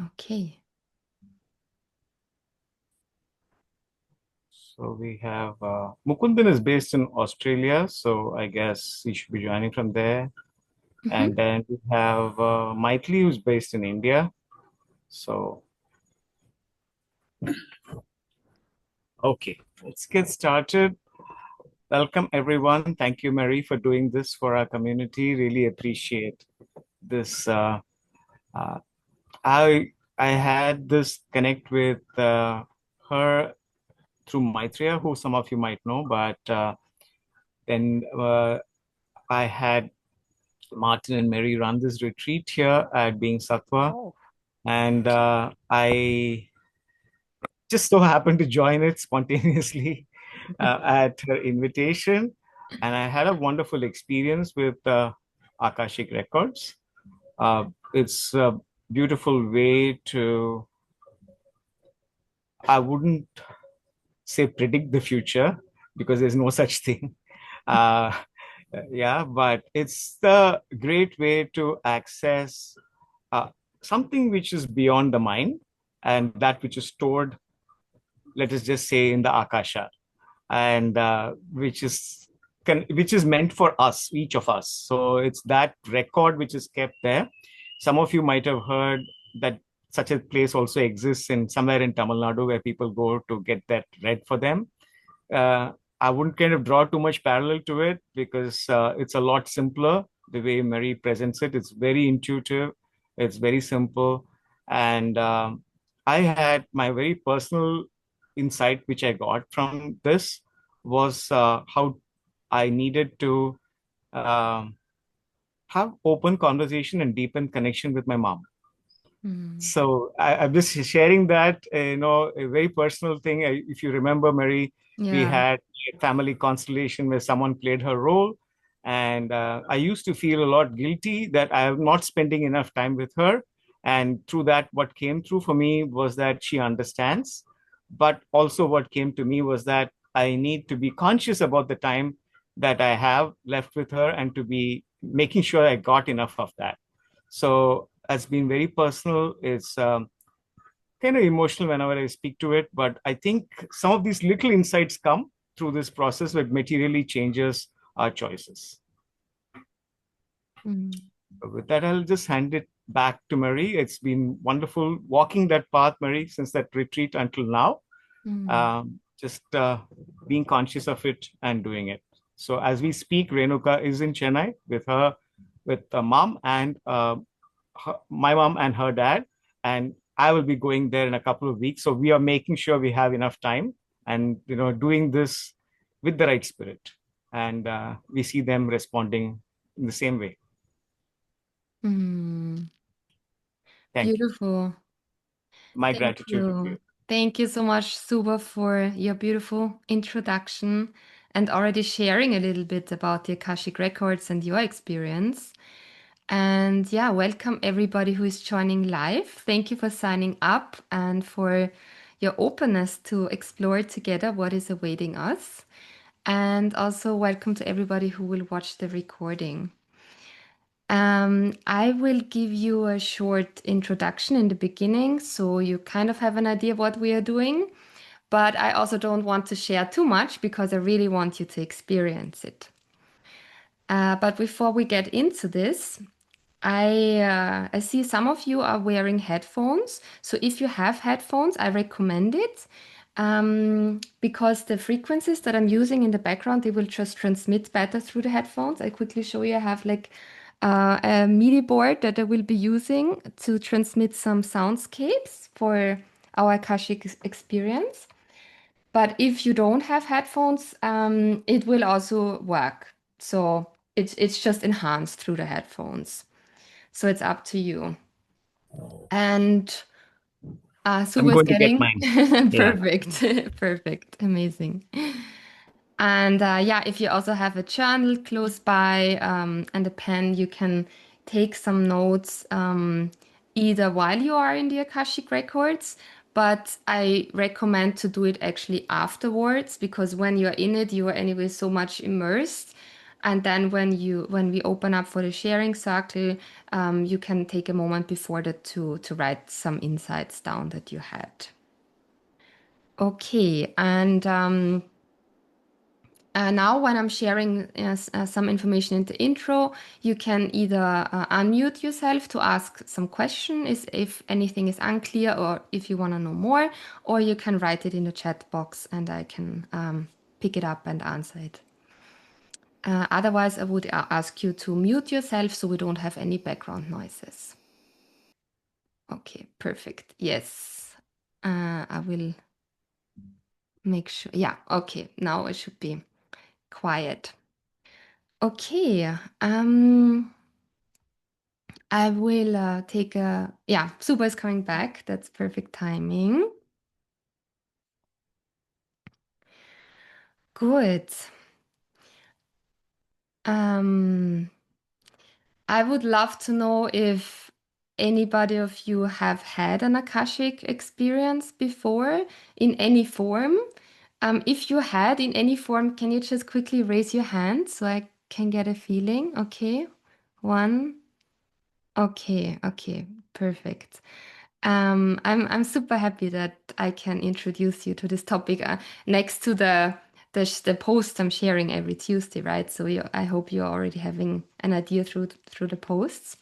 Okay. So we have Mukundan is based in Australia, so I guess he should be joining from there. Mm-hmm. And then we have Maitli, who's based in India. So, okay, let's get started. Welcome, everyone. Thank you, Mary, for doing this for our community. Really appreciate this. Uh, I had this connect with her through Maitreya, who some of you might know, but then I had Martin and Mary run this retreat here at Being Sattva, Oh. and I just so happened to join it spontaneously at her invitation, and I had a wonderful experience with Akashic Records. It's a beautiful way to, I wouldn't say predict the future because there's no such thing. Uh, yeah, but it's the great way to access uh, something which is beyond the mind and that which is stored, let us just say, in the Akasha, and which is meant for us, each of us. So it's that record which is kept there. Some of you might have heard that such a place also exists in somewhere in Tamil Nadu where people go to get that read for them. uh, I wouldn't kind of draw too much parallel to it because it's a lot simpler the way Mary presents it. It's very intuitive, it's very simple. And I had my very personal insight, which I got from this, was how I needed to um have open conversation and deepen connection with my mom. Mm. So I'm just sharing that, a very personal thing. If you remember, Mary, we Yeah. had a family constellation where someone played her role. And I used to feel a lot guilty that I am not spending enough time with her. And through that, what came through for me was that she understands. But also, what came to me was that I need to be conscious about the time that I have left with her and to be making sure I got enough of that. So has been very personal. It's kind of emotional whenever I speak to it, but I think some of these little insights come through this process that materially changes our choices. Mm. With that, I'll just hand it back to Marie. It's been wonderful walking that path, Marie, since that retreat until now. Mm. Just being conscious of it and doing it. So as we speak, Renuka is in Chennai with mom and my mom and her dad, and I will be going there in a couple of weeks. So we are making sure we have enough time and doing this with the right spirit, and we see them responding in the same way. Mm. Thank you. Beautiful. My Thank gratitude to you. you. Thank you so much, Suba, for your beautiful introduction and already sharing a little bit about the Akashic Records and your experience. And yeah, welcome everybody who is joining live. Thank you for signing up and for your openness to explore together what is awaiting us. And also, welcome to everybody who will watch the recording. I will give you a short introduction in the beginning so you kind of have an idea what we are doing. But I also don't want to share too much because I really want you to experience it. But before we get into this, I see some of you are wearing headphones. So if you have headphones, I recommend it because the frequencies that I'm using in the background, they will just transmit better through the headphones. I quickly show you. I have like a MIDI board that I will be using to transmit some soundscapes for our Akashic experience. But if you don't have headphones, it will also work. So it's just enhanced through the headphones. So it's up to you. And Sue I'm is going to get getting mine. Yeah. perfect, perfect, amazing. And yeah, if you also have a journal close by and a pen, you can take some notes either while you are in the Akashic records, but I recommend to do it actually afterwards because when you're in it, you are anyway so much immersed. And then when we open up for the sharing circle, you can take a moment before that to write some insights down that you had. Okay, and now when I'm sharing some information in the intro, you can either unmute yourself to ask some question if anything is unclear or if you want to know more, or you can write it in the chat box and I can pick it up and answer it. Otherwise, I would ask you to mute yourself so we don't have any background noises. Okay, perfect. Yes, I will make sure. Yeah, okay, now it should be quiet. Okay, I will take a, yeah, Super is coming back. That's perfect timing. Good. Um, I would love to know if anybody of you have had an Akashic experience before in any form. If you had in any form, can you just quickly raise your hand so I can get a feeling? Okay, one. Okay, okay, perfect. I'm super happy that I can introduce you to this topic next to the post I'm sharing every Tuesday, right? So I hope you're already having an idea through the posts.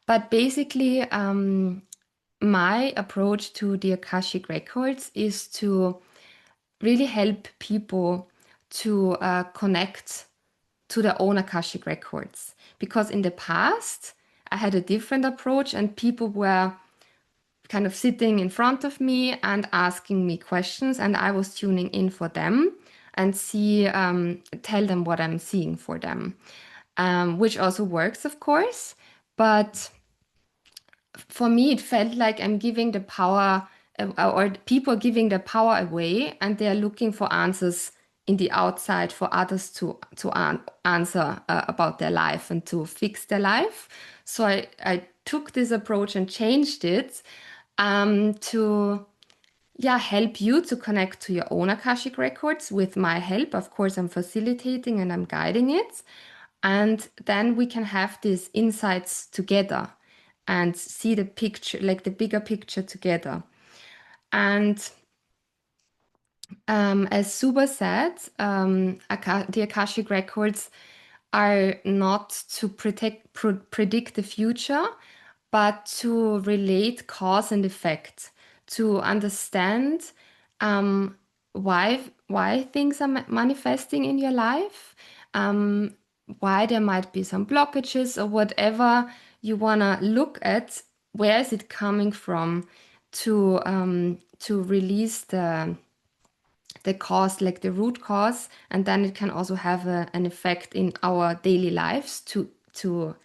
But basically, my approach to the Akashic records is to really help people to connect to their own Akashic records. Because in the past, I had a different approach, and people were kind of sitting in front of me and asking me questions, and I was tuning in for them and tell them what I'm seeing for them, which also works, of course. But for me, it felt like I'm giving the power, or people giving the power away, and they're looking for answers in the outside for others to answer about their life and to fix their life. So I took this approach and changed it to yeah, help you to connect to your own Akashic records with my help. Of course, I'm facilitating and I'm guiding it. And then we can have these insights together and see the picture, like the bigger picture together. And as Suba said, the Akashic records are not to predict the future, but to relate cause and effect, to understand um, why things are manifesting in your life, um, why there might be some blockages or whatever you wanna look at. Where is it coming from? To release the cause, like the root cause, and then it can also have an effect in our daily lives to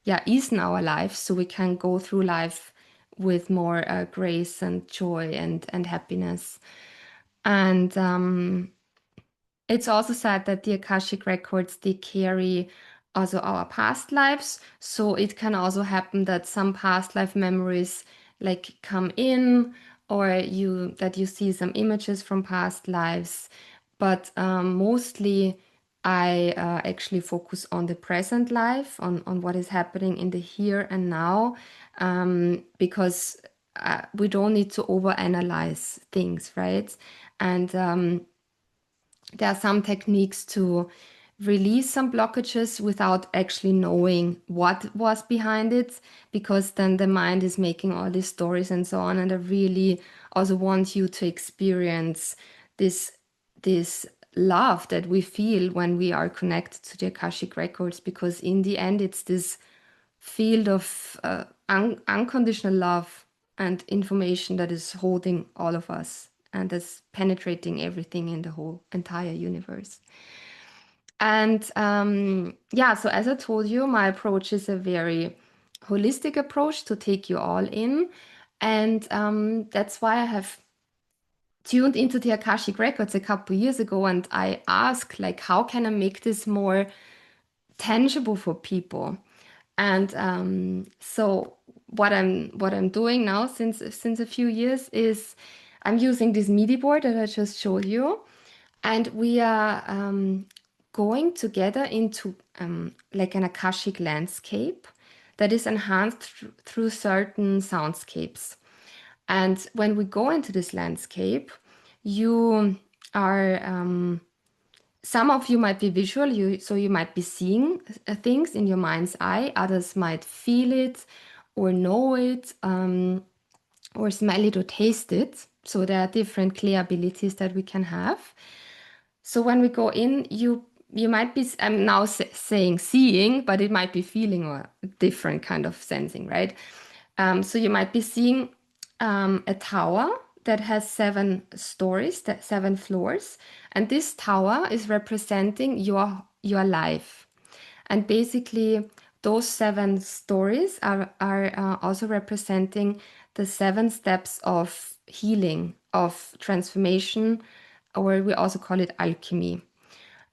yeah, ease in our lives so we can go through life with more grace and joy and happiness. And it's also said that the Akashic records, they carry also our past lives. So it can also happen that some past life memories like come in, or you see some images from past lives. But mostly I actually focus on the present life, on what is happening in the here and now, because we don't need to overanalyze things, right? And there are some techniques to release some blockages without actually knowing what was behind it, because then the mind is making all these stories and so on. And I really also want you to experience this love that we feel when we are connected to the Akashic records, because in the end it's this field of unconditional love and information that is holding all of us and is penetrating everything in the whole entire universe. And yeah, so as I told you, my approach is a very holistic approach to take you all in. And that's why I have tuned into the Akashic records a couple years ago, and I asked, like, how can I make this more tangible for people? And so what I'm doing now since a few years is I'm using this MIDI board that I just showed you, and we are going together into like an Akashic landscape that is enhanced through certain soundscapes. And when we go into this landscape, you are some of you might be visual, so you might be seeing things in your mind's eye. Others might feel it or know it, or smell it or taste it. So there are different clear abilities that we can have. So when we go in, you might be, I'm now saying seeing, but it might be feeling or different kind of sensing, right? So you might be seeing a tower that has 7 stories, that 7 floors, and this tower is representing your life. And basically, those 7 stories are also representing the 7 steps of healing, of transformation, or we also call it alchemy.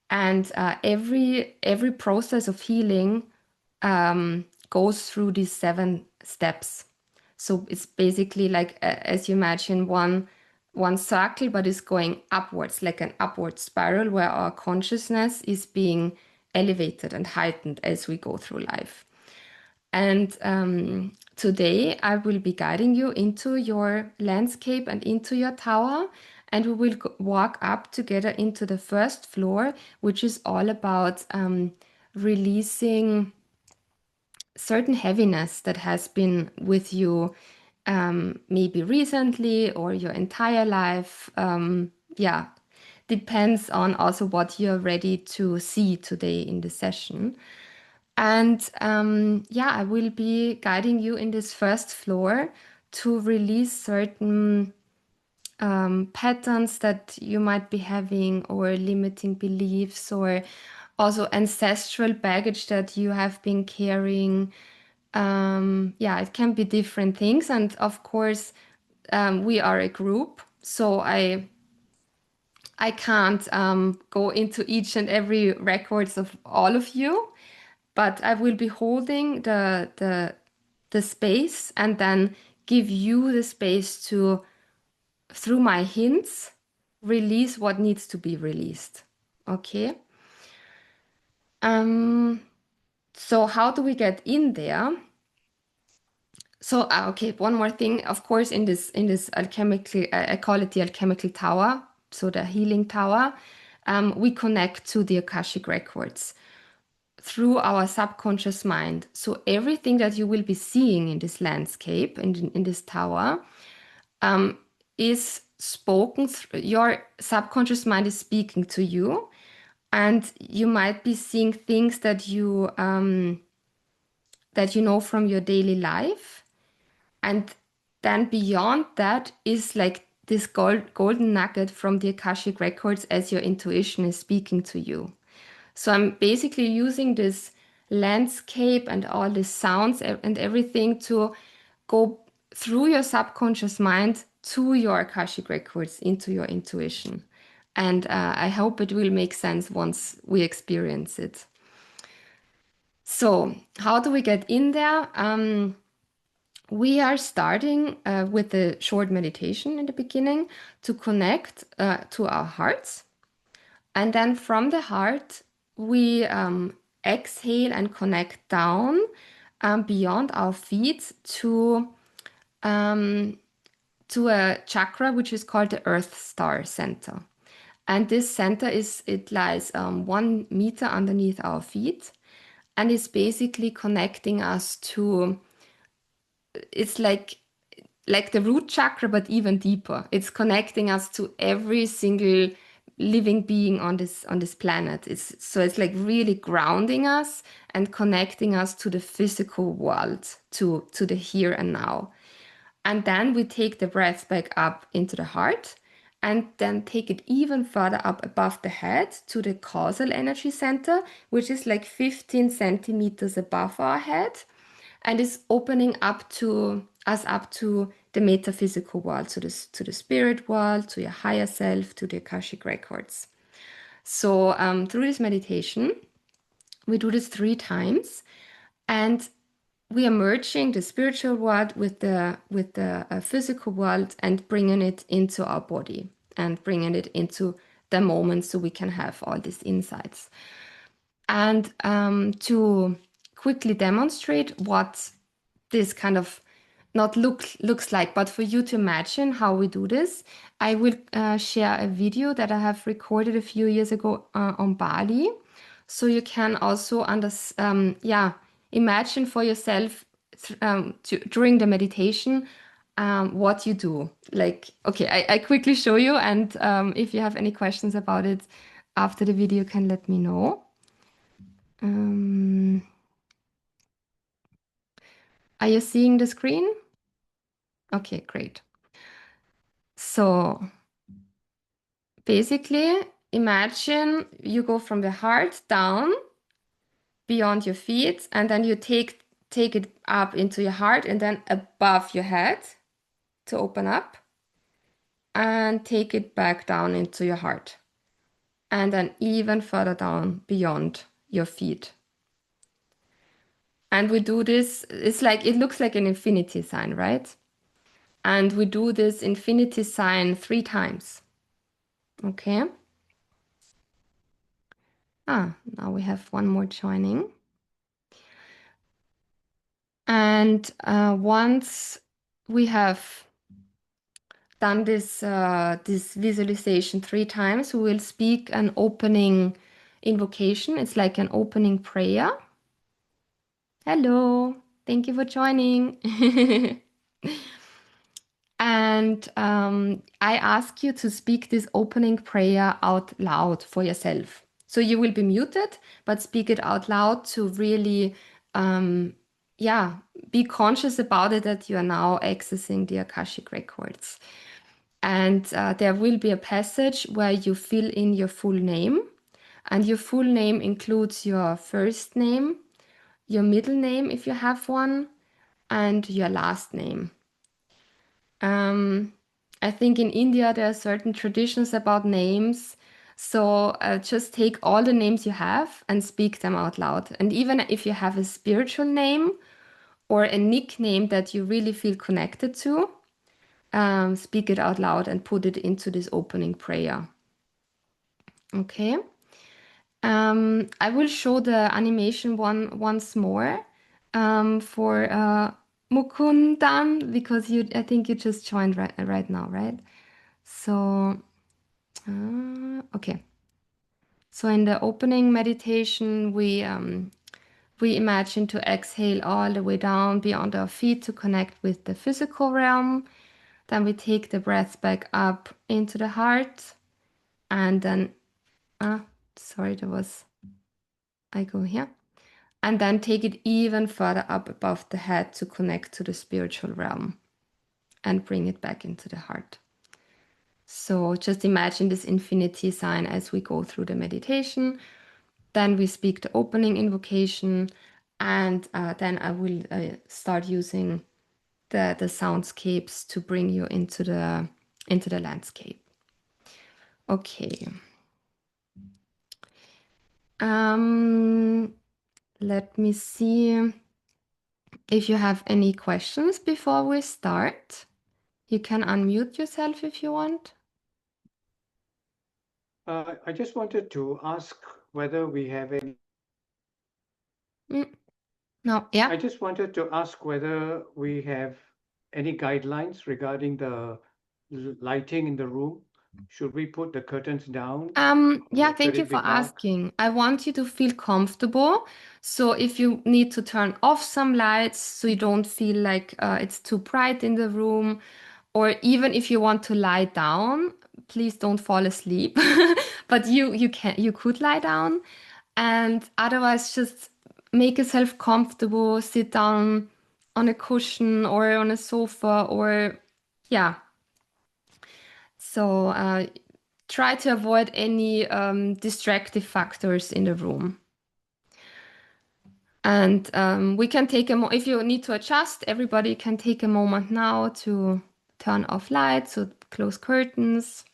And every process of healing goes through these 7 steps. So it's basically like, as you imagine, one circle, but it's going upwards, like an upward spiral where our consciousness is being elevated and heightened as we go through life. And today I will be guiding you into your landscape and into your tower. And we will walk up together into the first floor, which is all about releasing certain heaviness that has been with you, maybe recently or your entire life. Yeah, depends on also what you're ready to see today in the session. And yeah, I will be guiding you in this first floor to release certain patterns that you might be having, or limiting beliefs, or also ancestral baggage that you have been carrying. Yeah, it can be different things. And of course, we are a group, so I can't go into each and every records of all of you, but I will be holding the space and then give you the space to, through my hints, release what needs to be released. Okay. Um, so how do we get in there? So okay, one more thing. Of course, in this alchemical, I call it the alchemical tower. So the healing tower, we connect to the Akashic records through our subconscious mind. So everything that you will be seeing in this landscape, in this tower, is spoken. Your subconscious mind is speaking to you, and you might be seeing things that you know from your daily life. And then beyond that is like this golden nugget from the Akashic records as your intuition is speaking to you. So I'm basically using this landscape and all the sounds and everything to go through your subconscious mind to your Akashic records, into your intuition. And I hope it will make sense once we experience it. So, how do we get in there? We are starting with a short meditation in the beginning to connect to our hearts. And then from the heart, we exhale and connect down beyond our feet to a chakra which is called the Earth Star Center. And this center it lies 1 meter underneath our feet, and it's basically connecting us to, it's like the root chakra, but even deeper. It's connecting us to every single living being on this planet. It's like really grounding us and connecting us to the physical world, to the here and now. And then we take the breath back up into the heart, and then take it even further up above the head to the causal energy center, which is like 15 centimeters above our head, and is opening up to us, up to the metaphysical world, to the spirit world, to your higher self, to the Akashic records. So through this meditation, we do this 3 times, and we are merging the spiritual world with the physical world, and bringing it into our body, and bringing it into the moment so we can have all these insights. And to quickly demonstrate what this kind of not looks like, but for you to imagine how we do this, I will share a video that I have recorded a few years ago on Bali. So you can also imagine for yourself during the meditation what you do. Like, okay, I quickly show you, and if you have any questions about it after the video, you can let me know. Are you seeing the screen? Okay, great. So basically, imagine you go from the heart down beyond your feet, and then you take it up into your heart and then above your head to open up, and take it back down into your heart, and then even further down beyond your feet. And we do this, it's like, it looks like an infinity sign, right? And we do this infinity sign 3 times. Okay. Now we have one more joining. And once we have done this visualization 3 times, we will speak an opening invocation. It's like an opening prayer. Hello, thank you for joining. And I ask you to speak this opening prayer out loud for yourself. So you will be muted, but speak it out loud to really, be conscious about it that you are now accessing the Akashic records. And there will be a passage where you fill in your full name. And your full name includes your first name, your middle name if you have one, and your last name. I think in India there are certain traditions about names. So just take all the names you have and speak them out loud. And even if you have a spiritual name or a nickname that you really feel connected to, speak it out loud and put it into this opening prayer. Okay. I will show the animation once more for Mukundan, because I think you just joined right now, right? So, okay. So in the opening meditation, we imagine to exhale all the way down beyond our feet to connect with the physical realm. Then we take the breath back up into the heart, and then, sorry, I go here. And then take it even further up above the head to connect to the spiritual realm and bring it back into the heart. So just imagine this infinity sign as we go through the meditation. Then we speak the opening invocation, and then I will start using the soundscapes to bring you into the landscape. Okay. Let me see if you have any questions before we start. You can unmute yourself if you want. I just wanted to ask whether we have any. No, yeah. I just wanted to ask whether we have any guidelines regarding the lighting in the room. Should we put the curtains down Yeah, or should thank you it be for dark? asking. I want you to feel comfortable. So if you need to turn off some lights so you don't feel like it's too bright in the room, or even if you want to lie down, please don't fall asleep. But you could lie down, and otherwise just make yourself comfortable, sit down on a cushion or on a sofa, or yeah. So try to avoid any distractive factors in the room. And we can take if you need to adjust, everybody can take a moment now to turn off lights, or close curtains.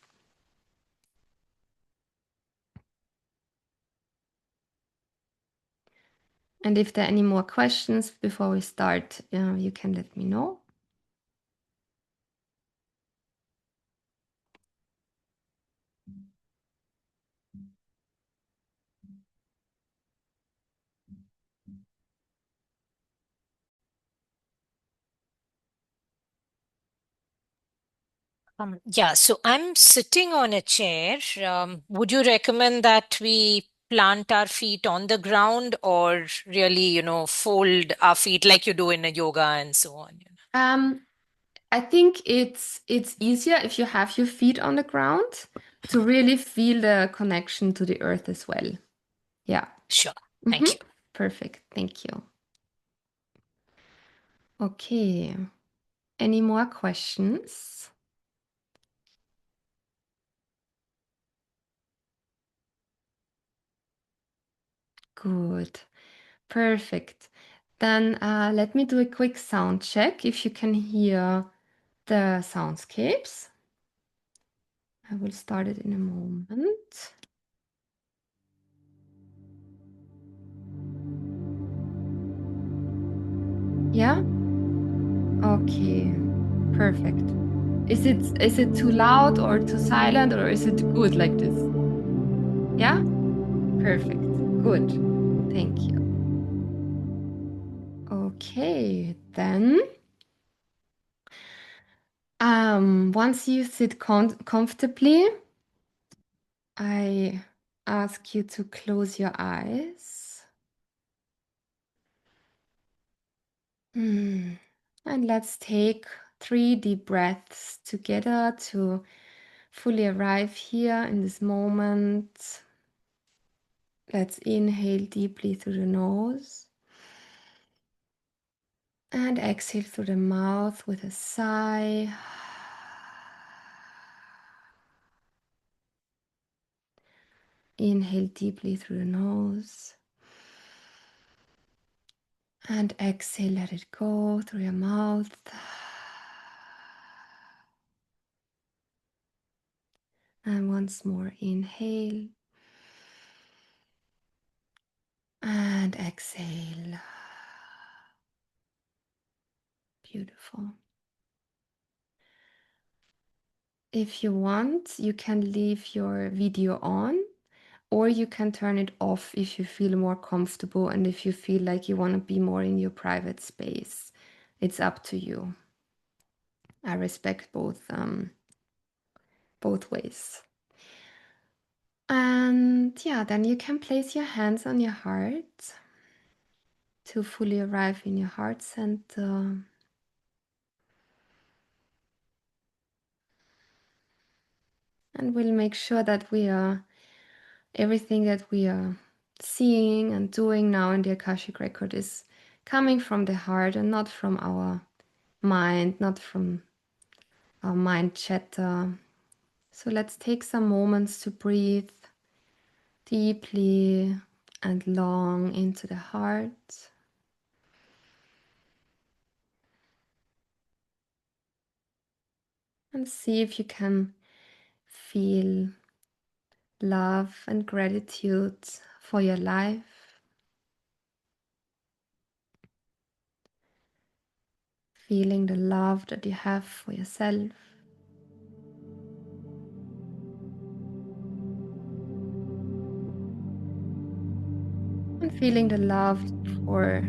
And if there are any more questions before we start, you can let me know. Yeah, so I'm sitting on a chair. Would you recommend that we plant our feet on the ground or really, fold our feet like you do in a yoga and so on? I think it's easier if you have your feet on the ground to really feel the connection to the earth as well. Yeah. Sure. Mhm. Thank you. Perfect. Thank you. Okay. Any more questions? Good. Perfect. Then let me do a quick sound check if you can hear the soundscapes. I will start it in a moment. Yeah? Okay. Perfect. Is it too loud or too silent or is it good like this? Yeah? Perfect. Good. Thank you. Okay, then once you sit comfortably, I ask you to close your eyes. And let's take 3 deep breaths together to fully arrive here in this moment. Let's inhale deeply through the nose and exhale through the mouth with a sigh. Inhale deeply through the nose and exhale, let it go through your mouth. And once more, inhale and exhale. Beautiful. If you want, you can leave your video on, or you can turn it off if you feel more comfortable and if you feel like you want to be more in your private space. It's up to you. I respect both ways. And yeah, then you can place your hands on your heart to fully arrive in your heart center. And we'll make sure that everything that we are seeing and doing now in the Akashic record is coming from the heart and not from our mind, not from our mind chatter. So let's take some moments to breathe deeply and long into the heart. And see if you can feel love and gratitude for your life. Feeling the love that you have for yourself. And feeling the love for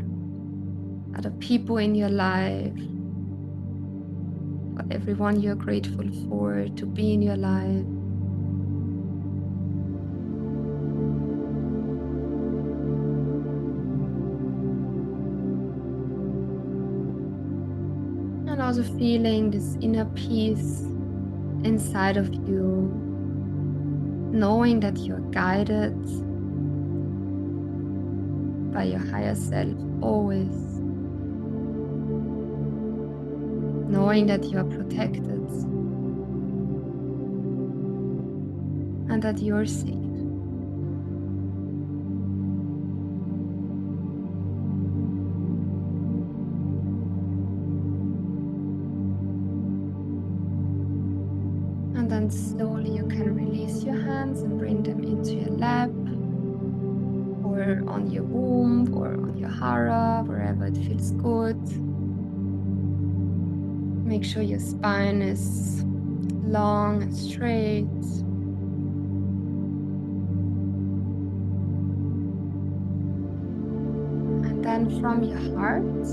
other people in your life, for everyone you're grateful for to be in your life. And also feeling this inner peace inside of you, knowing that you're guided by your higher self always, knowing that you are protected and that you're safe. And then slowly you can release your hands and bring them into your lap or on your womb or on your hara, wherever it feels good. Make sure your spine is long and straight. And then from your heart,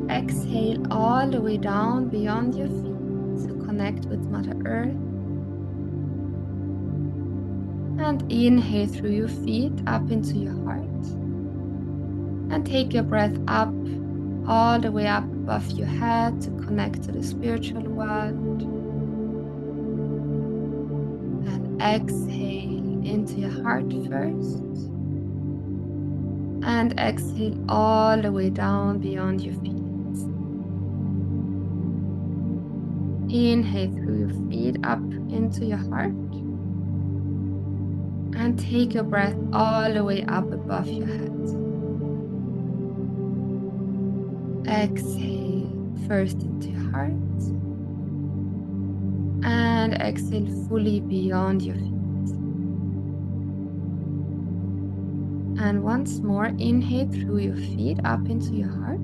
exhale all the way down beyond your feet to connect with Mother Earth. And inhale through your feet up into your heart. And take your breath up, all the way up above your head to connect to the spiritual world. And exhale into your heart first. And exhale all the way down beyond your feet. Inhale through your feet up into your heart. And take your breath all the way up above your head. Exhale first into your heart. And exhale fully beyond your feet. And once more, inhale through your feet up into your heart.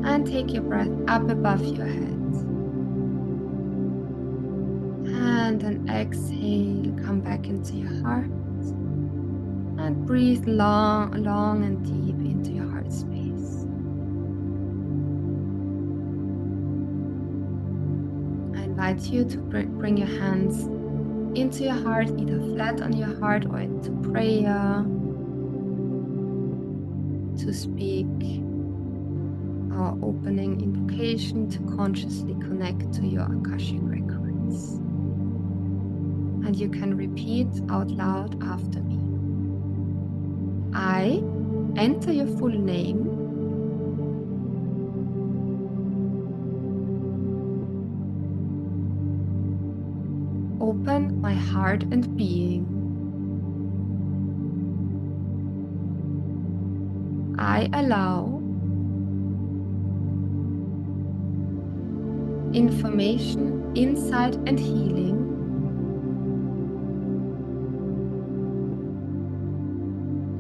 And take your breath up above your head. And then exhale, come back into your heart. And breathe long, long and deep into your heart space. I invite you to bring your hands into your heart, either flat on your heart or into prayer, to speak our opening invocation, to consciously connect to your Akashic records. And you can repeat out loud after me. I enter your full name. Open my heart and being. I allow information, insight, and healing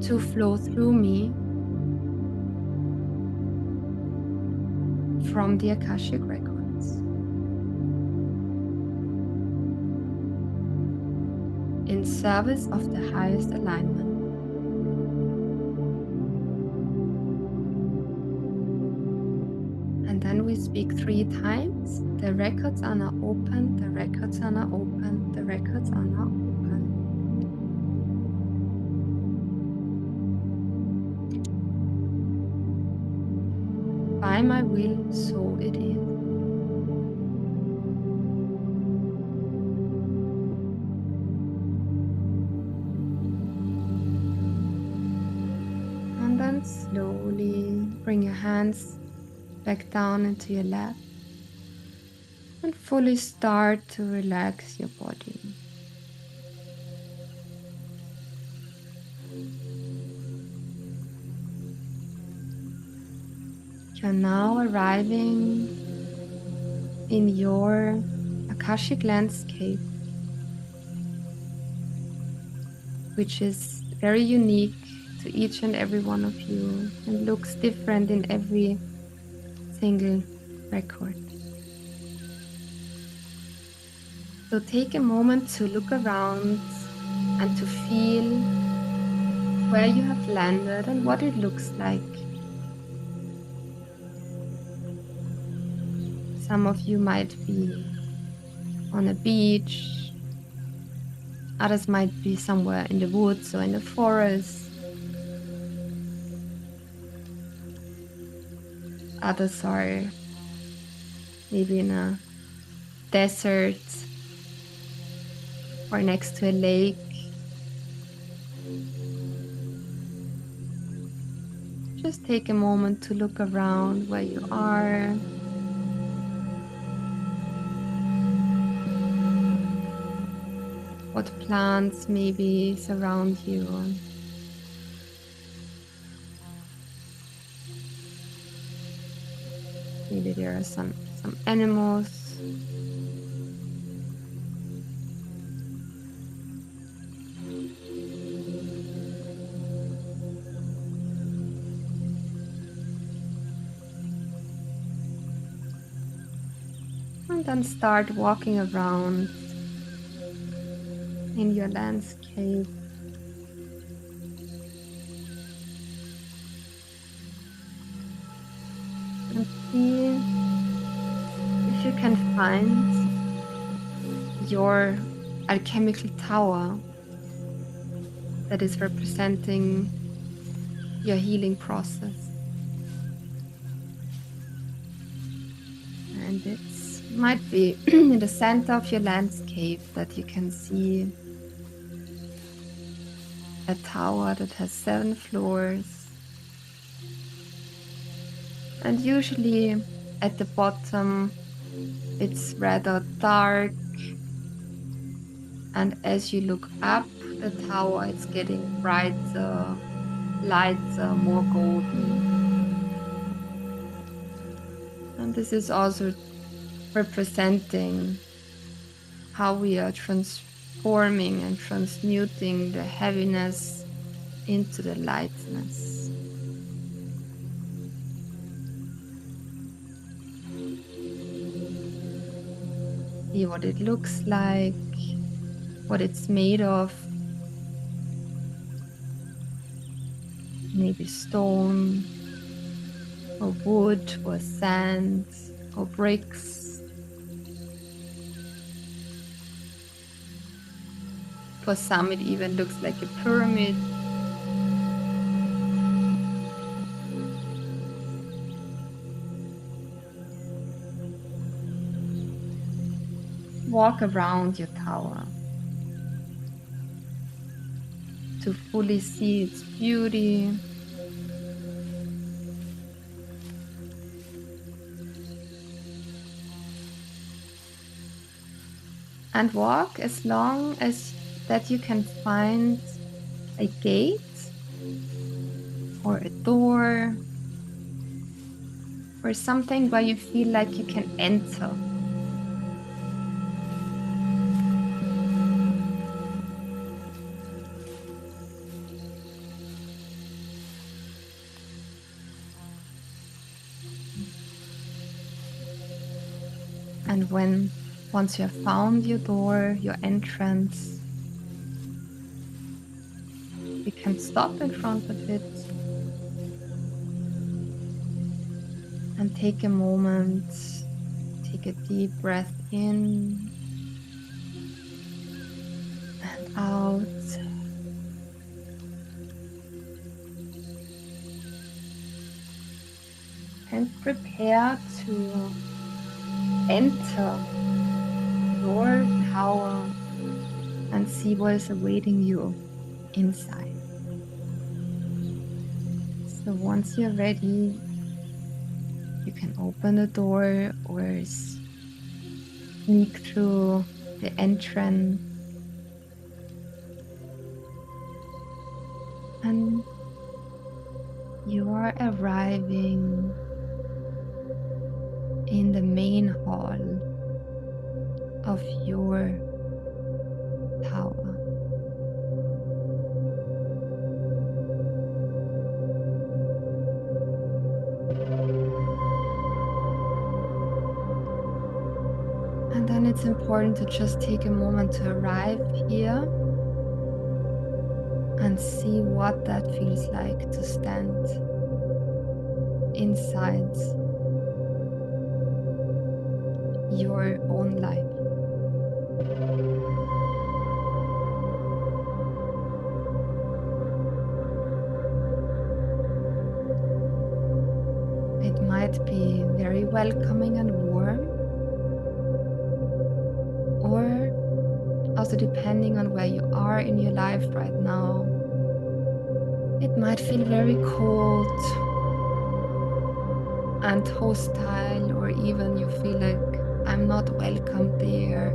to flow through me from the Akashic records. In service of the highest alignment. And then we speak 3 times. The records are now open, the records are now open, the records are now open. By my will, so it is. And then slowly bring your hands back down into your lap and fully start to relax your body. You're now arriving in your Akashic landscape, which is very unique to each and every one of you and looks different in every single record. So take a moment to look around and to feel where you have landed and what it looks like. Some of you might be on a beach, others might be somewhere in the woods or in the forest. Others are maybe in a desert or next to a lake. Just take a moment to look around where you are. What plants maybe surround you. Maybe there are some animals. And then start walking around in your landscape. And see if you can find your alchemical tower that is representing your healing process. And it might be in the center of your landscape that you can see a tower that has 7 floors. And usually at the bottom, it's rather dark. And as you look up the tower, it's getting brighter, lighter, more golden. And this is also representing how we are transforming and transmuting the heaviness into the lightness. See what it looks like, what it's made of. Maybe stone, or wood, or sand, or bricks. For some, it even looks like a pyramid. Walk around your tower to fully see its beauty. And walk as long as that you can find a gate or a door or something where you feel like you can enter. And once you have found your door, your entrance, you can stop in front of it and take a moment, take a deep breath in and out. And prepare to enter your tower and see what is awaiting you inside. So once you're ready, you can open the door or sneak through the entrance. And you are arriving in the main hall of your tower. And then it's important to just take a moment to arrive here and see what that feels like to stand inside your own life. It might be very welcoming and warm, or also depending on where you are in your life right now, it might feel very cold and hostile, or even you feel like I'm not welcome there.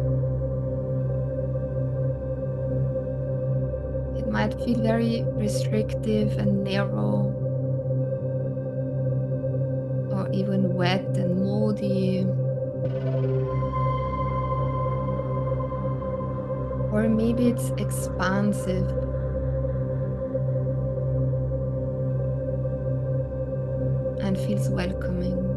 It might feel very restrictive and narrow, or even wet and moldy. Or maybe it's expansive and feels welcoming.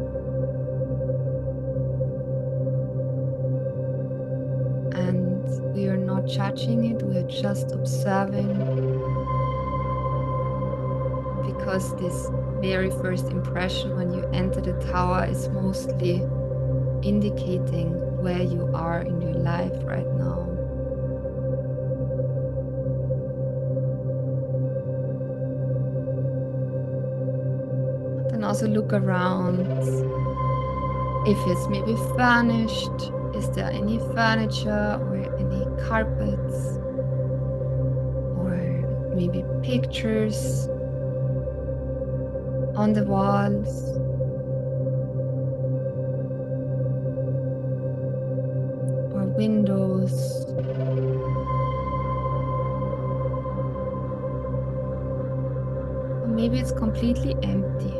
And we are not judging it, we are just observing, because this very first impression when you enter the tower is mostly indicating where you are in your life right now. Then also look around if it's maybe furnished. Is there any furniture or any carpets or maybe pictures on the walls? Or windows? Or maybe it's completely empty.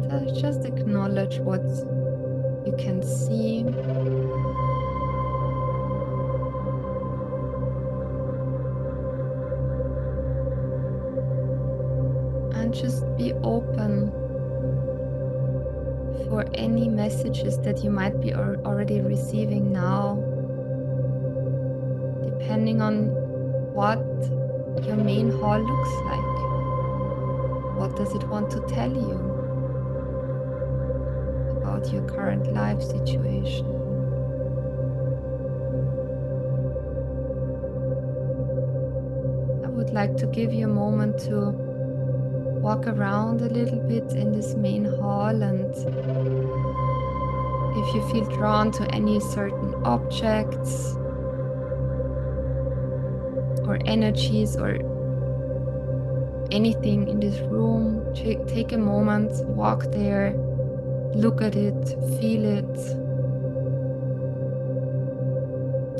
So just acknowledge what you can see. And just be open for any messages that you might be already receiving now, depending on what your main hall looks like. What does it want to tell you about your current life situation? I would like to give you a moment to walk around a little bit in this main hall, and if you feel drawn to any certain objects or energies or anything in this room, take a moment, walk there, look at it, feel it,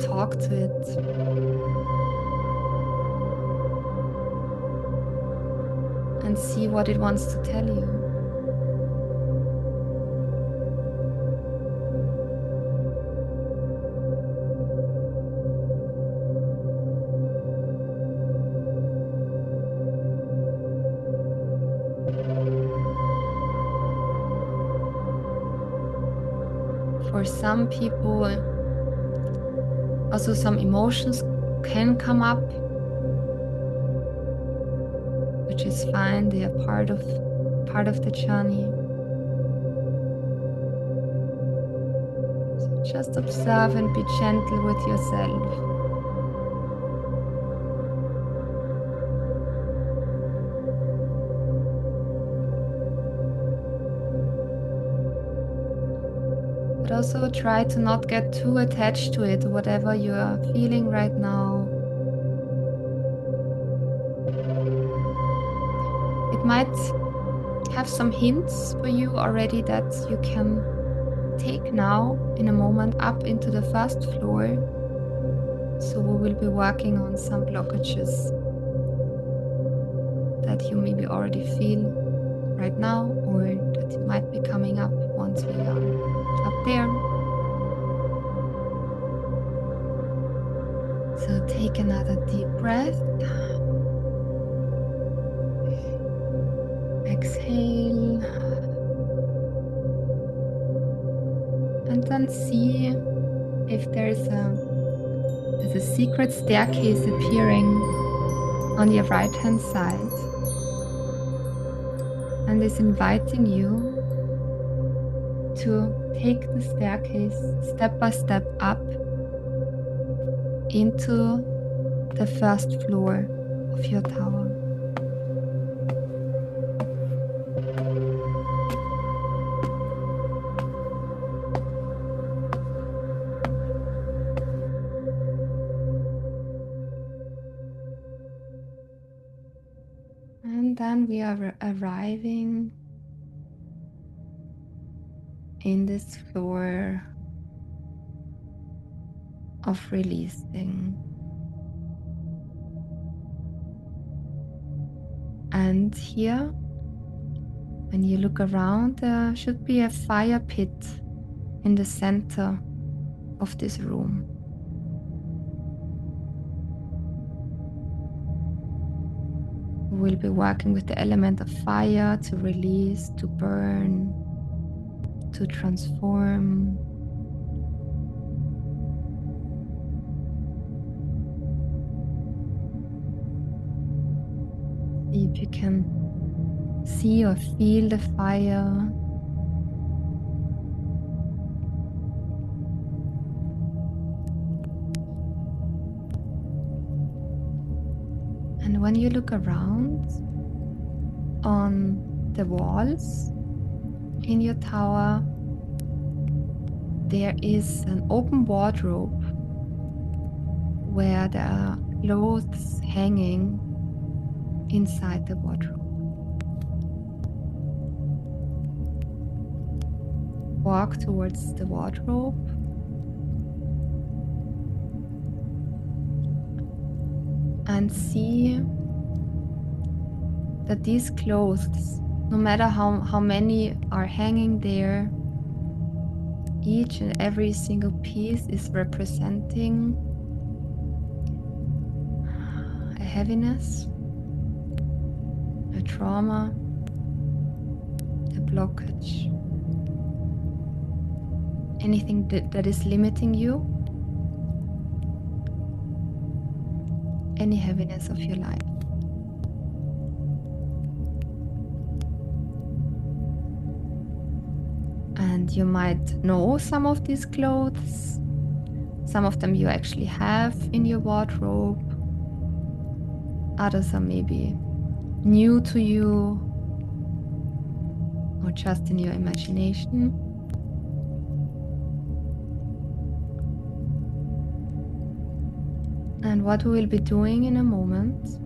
talk to it. And see what it wants to tell you. For some people, also some emotions can come up, which is fine. They are part of the journey. So just observe and be gentle with yourself. But also try to not get too attached to it, whatever you are feeling right now. It might have some hints for you already that you can take now in a moment up into the first floor. So we will be working on some blockages that you maybe already feel right now, or that might be coming up once we are up there. So take another deep breath. Exhale. And then see if there's a secret staircase appearing on your right hand side and is inviting you to take the staircase step by step up into the first floor of your tower. And then we are arriving in this floor of releasing. And here, when you look around, there should be a fire pit in the center of this room. We'll be working with the element of fire to release, to burn, to transform. if you can see or feel the fire. And when you look around on the walls in your tower, there is an open wardrobe where there are clothes hanging inside the wardrobe. Walk towards the wardrobe and see that these clothes, no matter how many are hanging there, each and every single piece is representing a heaviness, a trauma, a blockage, anything that is limiting you, any heaviness of your life. And you might know some of these clothes. Some of them you actually have in your wardrobe. Others are maybe new to you or just in your imagination. And what we will be doing in a moment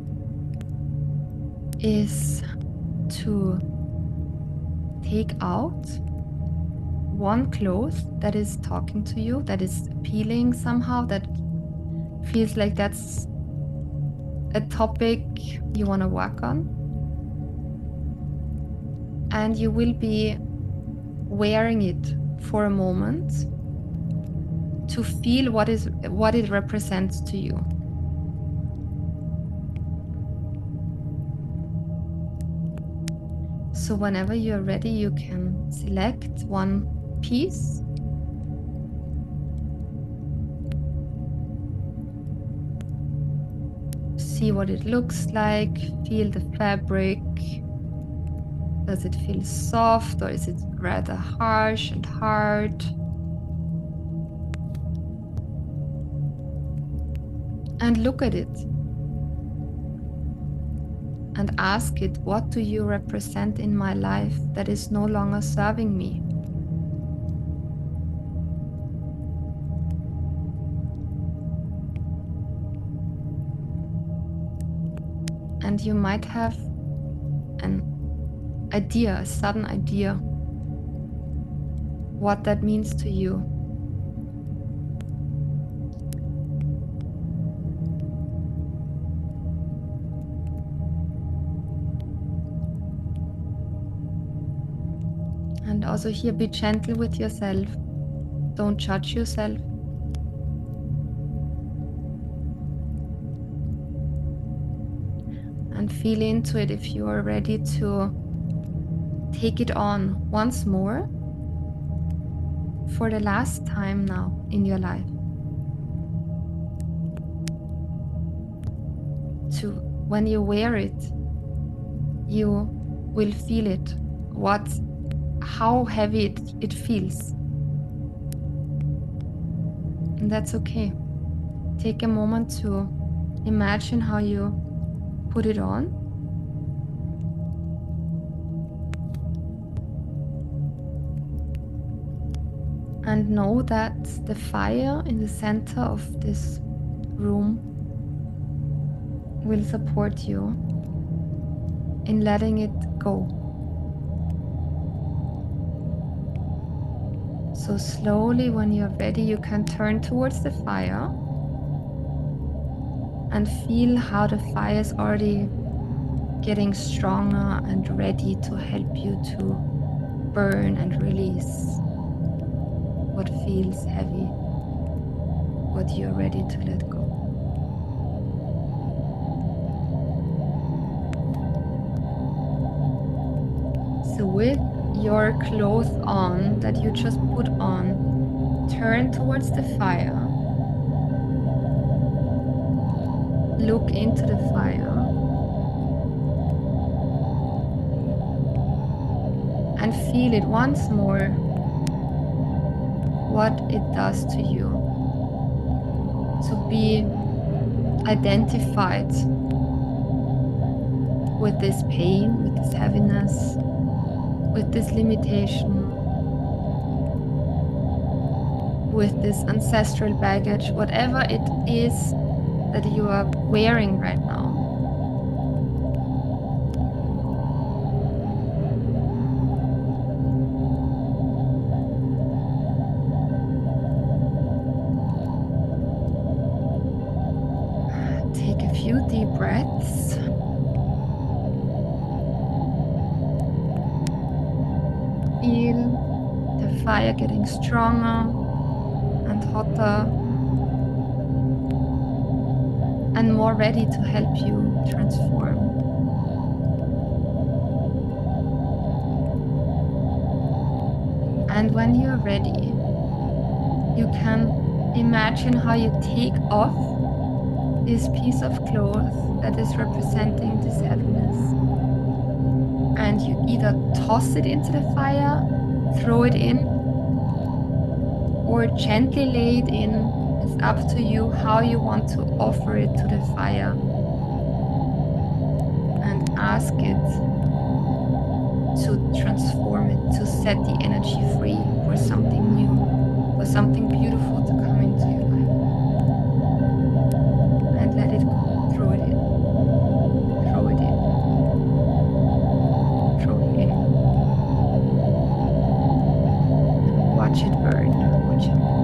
is to take out one cloth that is talking to you, that is appealing somehow, that feels like that's a topic you want to work on. And you will be wearing it for a moment to feel what it represents to you. So whenever you're ready, you can select one piece. See what it looks like, feel the fabric. Does it feel soft or is it rather harsh and hard? And look at it. And ask it, what do you represent in my life that is no longer serving me? And you might have an idea, a sudden idea, what that means to you. And also here, be gentle with yourself. Don't judge yourself. And feel into it if you are ready to take it on once more for the last time now in your life. When you wear it, you will feel it, how heavy it feels. And that's okay. Take a moment to imagine how you put it on. And know that the fire in the center of this room will support you in letting it go. So slowly, when you're ready, you can turn towards the fire and feel how the fire is already getting stronger and ready to help you to burn and release what feels heavy, what you're ready to let go. So with your clothes on that you just put on, turn towards the fire. Look into the fire feel it once more, what it does to you. To be identified with this pain, with this heaviness, with this limitation, with this ancestral baggage, whatever it is that you are wearing right now. Take a few deep breaths. Feel the fire getting stronger and hotter and more ready to help you transform. And when you're ready, you can imagine how you take off this piece of cloth that is representing this heaviness. And you either toss it into the fire, throw it in, or gently lay it in. It's up to you how you want to offer it to the fire. And ask it to transform it, to set the energy free for something new, for something beautiful to come into your life. And let it go. Throw it in. Throw it in. Throw it in. Watch it burn. Watch it burn.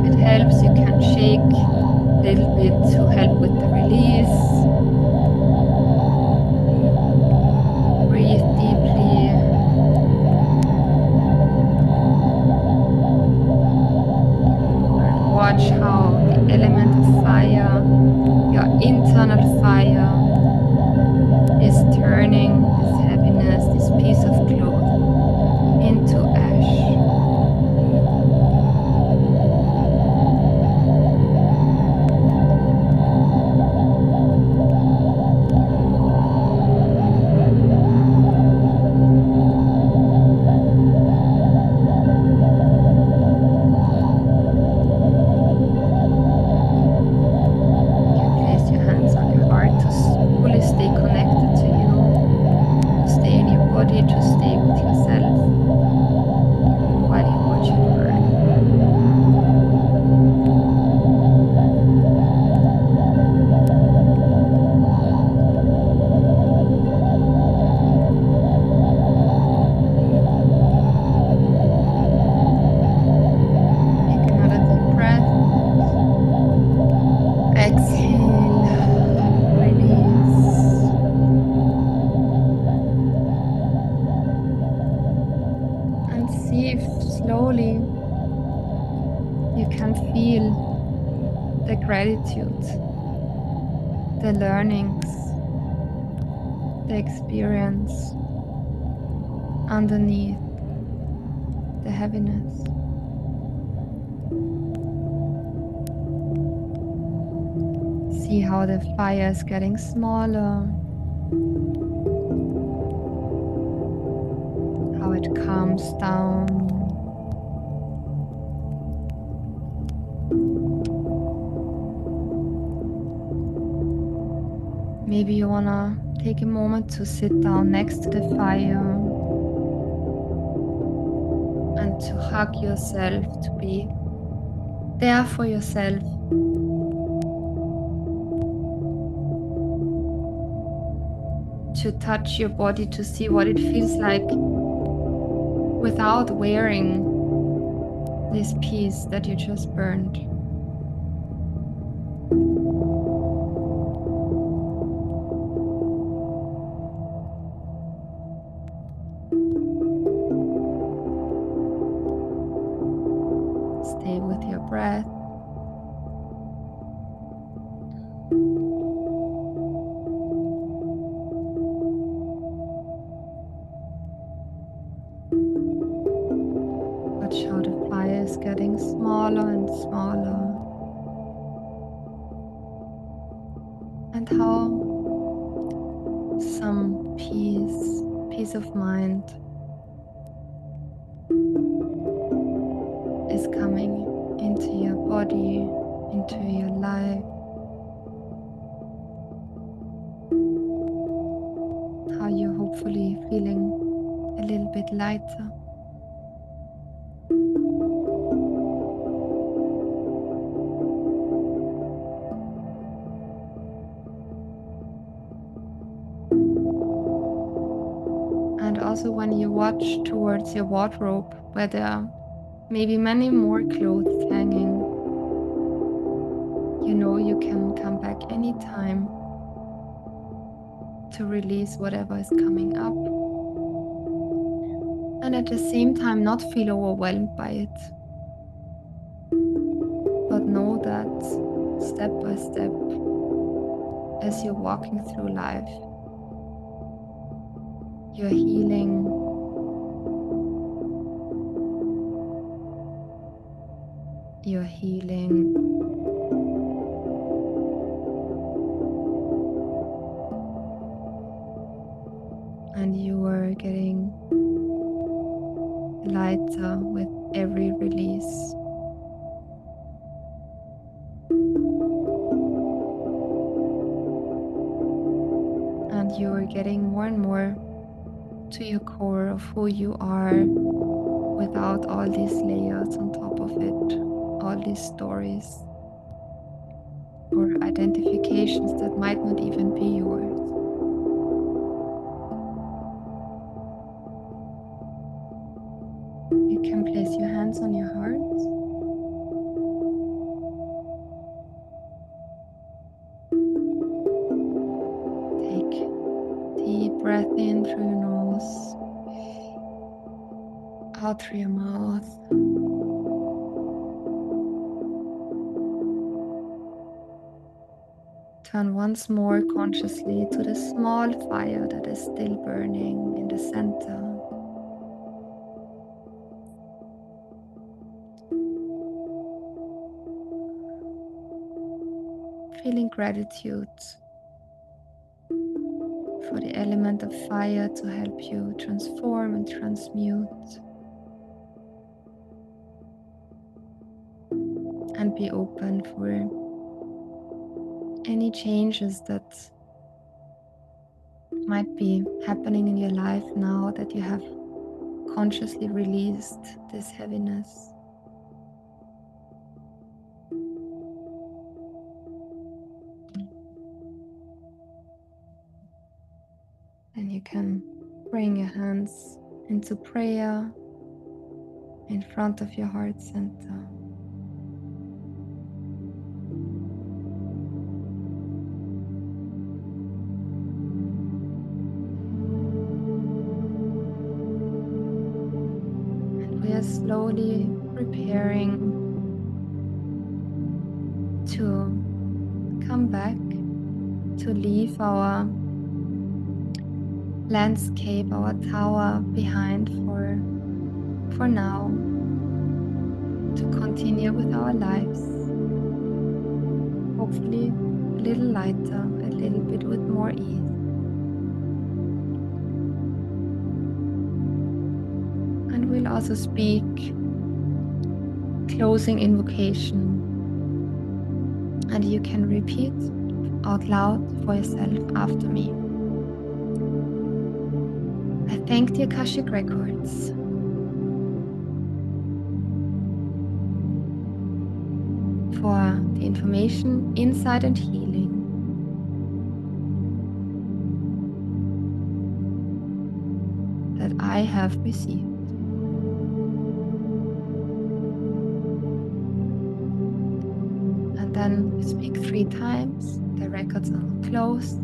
It helps, you can shake a little bit to help with the release. Breathe deeply. And watch how the element of fire, your internal fire, is turning this heaviness, this piece of cloth, into ash. Gratitude, the learnings, the experience underneath the heaviness. See how the fire is getting smaller, how it calms down. Maybe you wanna take a moment to sit down next to the fire and to hug yourself, to be there for yourself. To touch your body, to see what it feels like without wearing this piece that you just burned. Stay with your breath. Watch how the fire is getting smaller and smaller. how some peace of mind is coming into your body, into your life. How you're hopefully feeling a little bit lighter. And also when you watch towards your wardrobe, where there are maybe many more clothes hanging, you know you can come back anytime to release whatever is coming up. And at the same time, not feel overwhelmed by it, but know that step by step, as you're walking through life, you're healing, you're healing, and you are getting lighter with every release. And you are getting more and more to your core of who you are without all these layers on top of it, all these stories or identifications that might not even be yours. You can place your hands on your heart. Take deep breath in through your nose, out through your mouth. Turn once more consciously to the small fire that is still burning in the center. Feeling gratitude for the element of fire to help you transform and transmute, and be open for any changes that might be happening in your life now that you have consciously released this heaviness. And you can bring your hands into prayer in front of your heart center. And we are slowly preparing to come back, to leave our landscape, our tower behind for now, to continue with our lives, hopefully a little lighter, a little bit with more ease. And we'll also speak closing invocation, and you can repeat out loud for yourself after me. I thank the Akashic Records for the information, insight and healing that I have received. And then we speak 3 times. The records are now closed.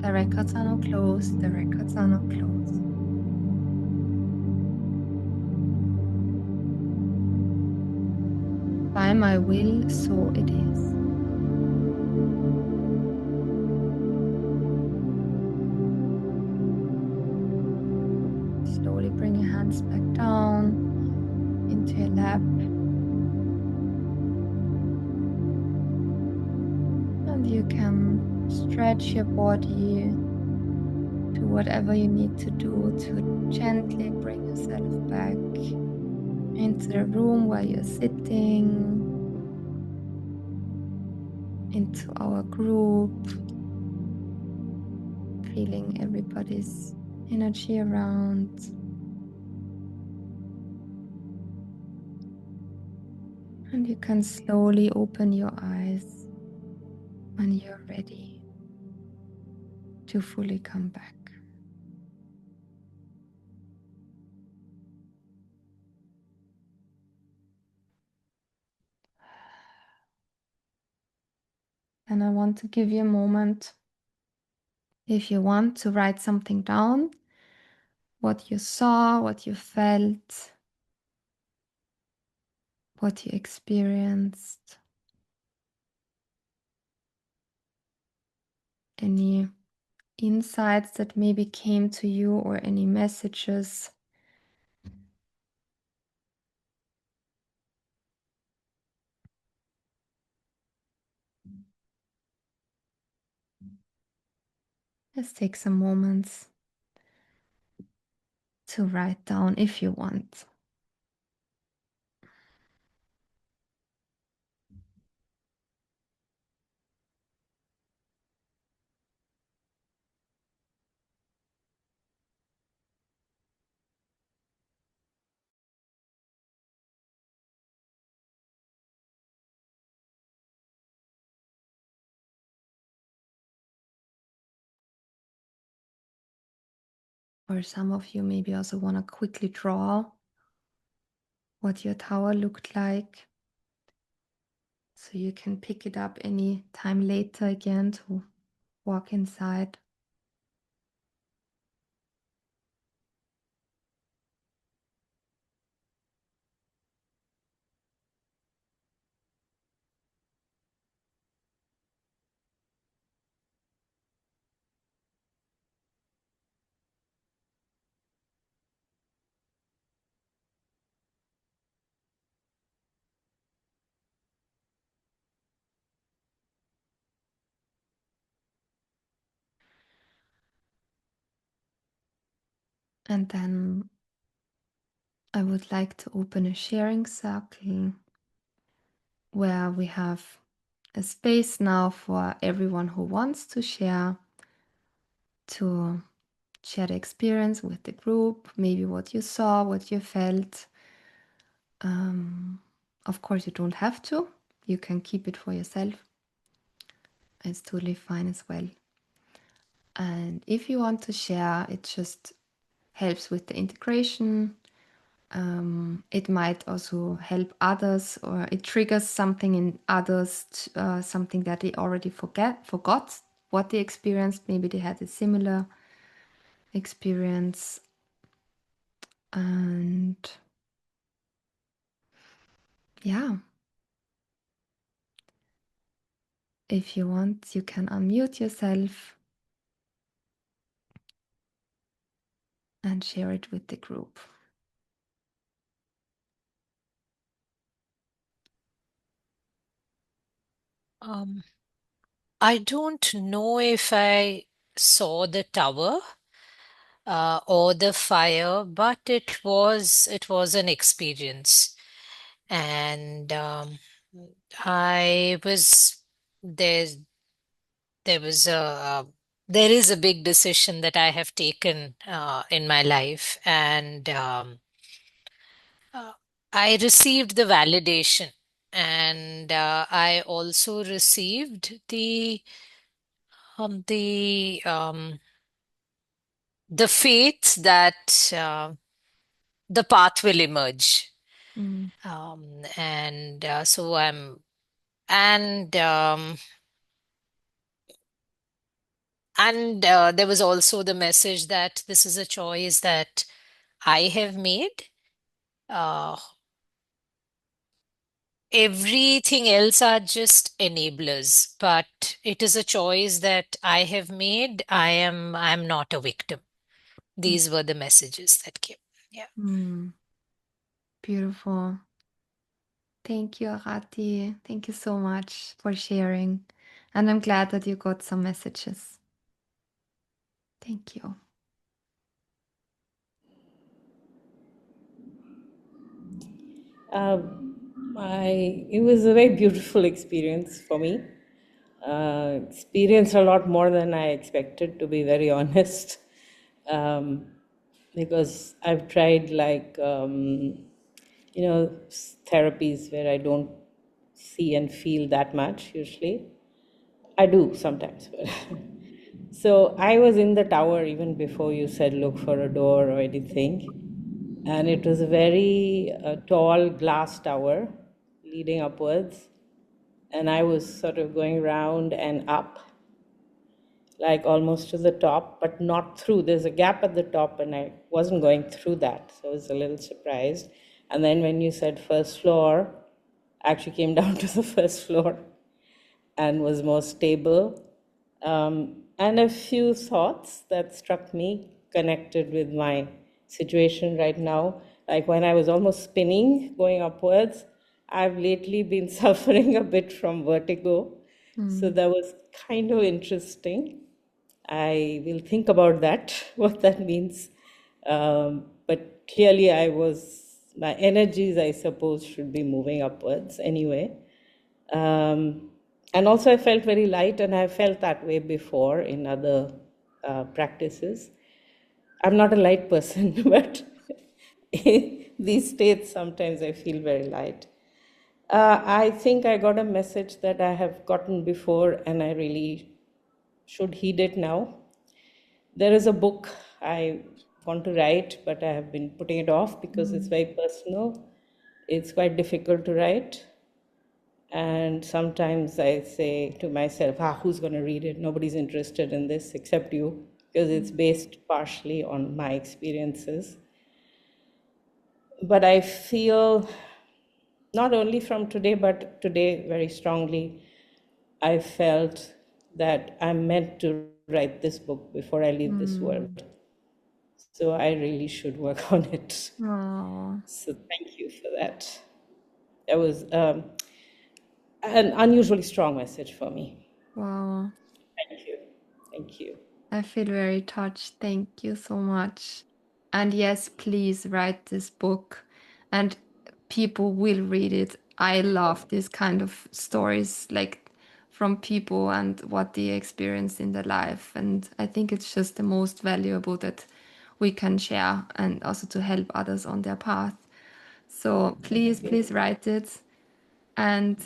The records are now closed. The records are now closed. By my will, so it is. Slowly bring your hands back down into your lap. And you can stretch your body, do whatever you need to do to gently bring yourself back into the room where you're sitting, into our group, feeling everybody's energy around. And you can slowly open your eyes when you're ready to fully come back. And I want to give you a moment, if you want, to write something down, what you saw, what you felt, what you experienced, any insights that maybe came to you, or any messages. Just take some moments to write down if you want. Or some of you maybe also want to quickly draw what your tower looked like, so you can pick it up any time later again to walk inside. And then I would like to open a sharing circle where we have a space now for everyone who wants to share the experience with the group, maybe what you saw, what you felt. Of course, you don't have to. You can keep it for yourself. It's totally fine as well. And if you want to share, it just helps with the integration. It might also help others, or it triggers something in others, something that they already forgot what they experienced. Maybe they had a similar experience. And yeah, if you want, you can unmute yourself and share it with the group. I don't know if I saw the tower or the fire, but it was an experience, and I was there. There was there is a big decision that I have taken in my life, and uh, I received the validation, and I also received the the faith that the path will emerge. Mm. And so and there was also the message that this is a choice that I have made. Uh, Everything else are just enablers, but it is a choice that I have made. I'm not a victim. Mm. These were the messages that came. Yeah. Mm. Beautiful. Thank you, Arati. Thank you so much for sharing. And I'm glad that you got some messages. Thank you. It was a very beautiful experience for me. Experienced a lot more than I expected, to be very honest. Um, because I've tried therapies where I don't see and feel that much usually. I do sometimes, but so I was in the tower even before you said look for a door or anything. And it was a very tall glass tower leading upwards. And I was sort of going round and up, like almost to the top, but not through. There's a gap at the top, and I wasn't going through that. So I was a little surprised. And then when you said first floor, I actually came down to the first floor and was more stable. And a few thoughts that struck me connected with my situation right now. Like when I was almost spinning, going upwards, I've lately been suffering a bit from vertigo. So that was kind of interesting. I will think about that, what that means. But clearly, my energies, I suppose, should be moving upwards anyway. And also, I felt very light, and I felt that way before in other practices. I'm not a light person, but in these states, sometimes I feel very light. I think I got a message that I have gotten before, and I really should heed it now. There is a book I want to write, but I have been putting it off because it's very personal. It's quite difficult to write. And sometimes I say to myself, who's going to read it? Nobody's interested in this except you, because it's based partially on my experiences. But I feel, not only from today, but today very strongly, I felt that I'm meant to write this book before I leave this world. So I really should work on it. Oh, So thank you for that. That was an unusually strong message for me. wow. Thank you. Thank you. I feel very touched. Thank you so much. And yes, please write this book, and people will read it. I love this kind of stories, like from people and what they experience in their life. And I think it's just the most valuable that we can share, and also to help others on their path. So please write it. And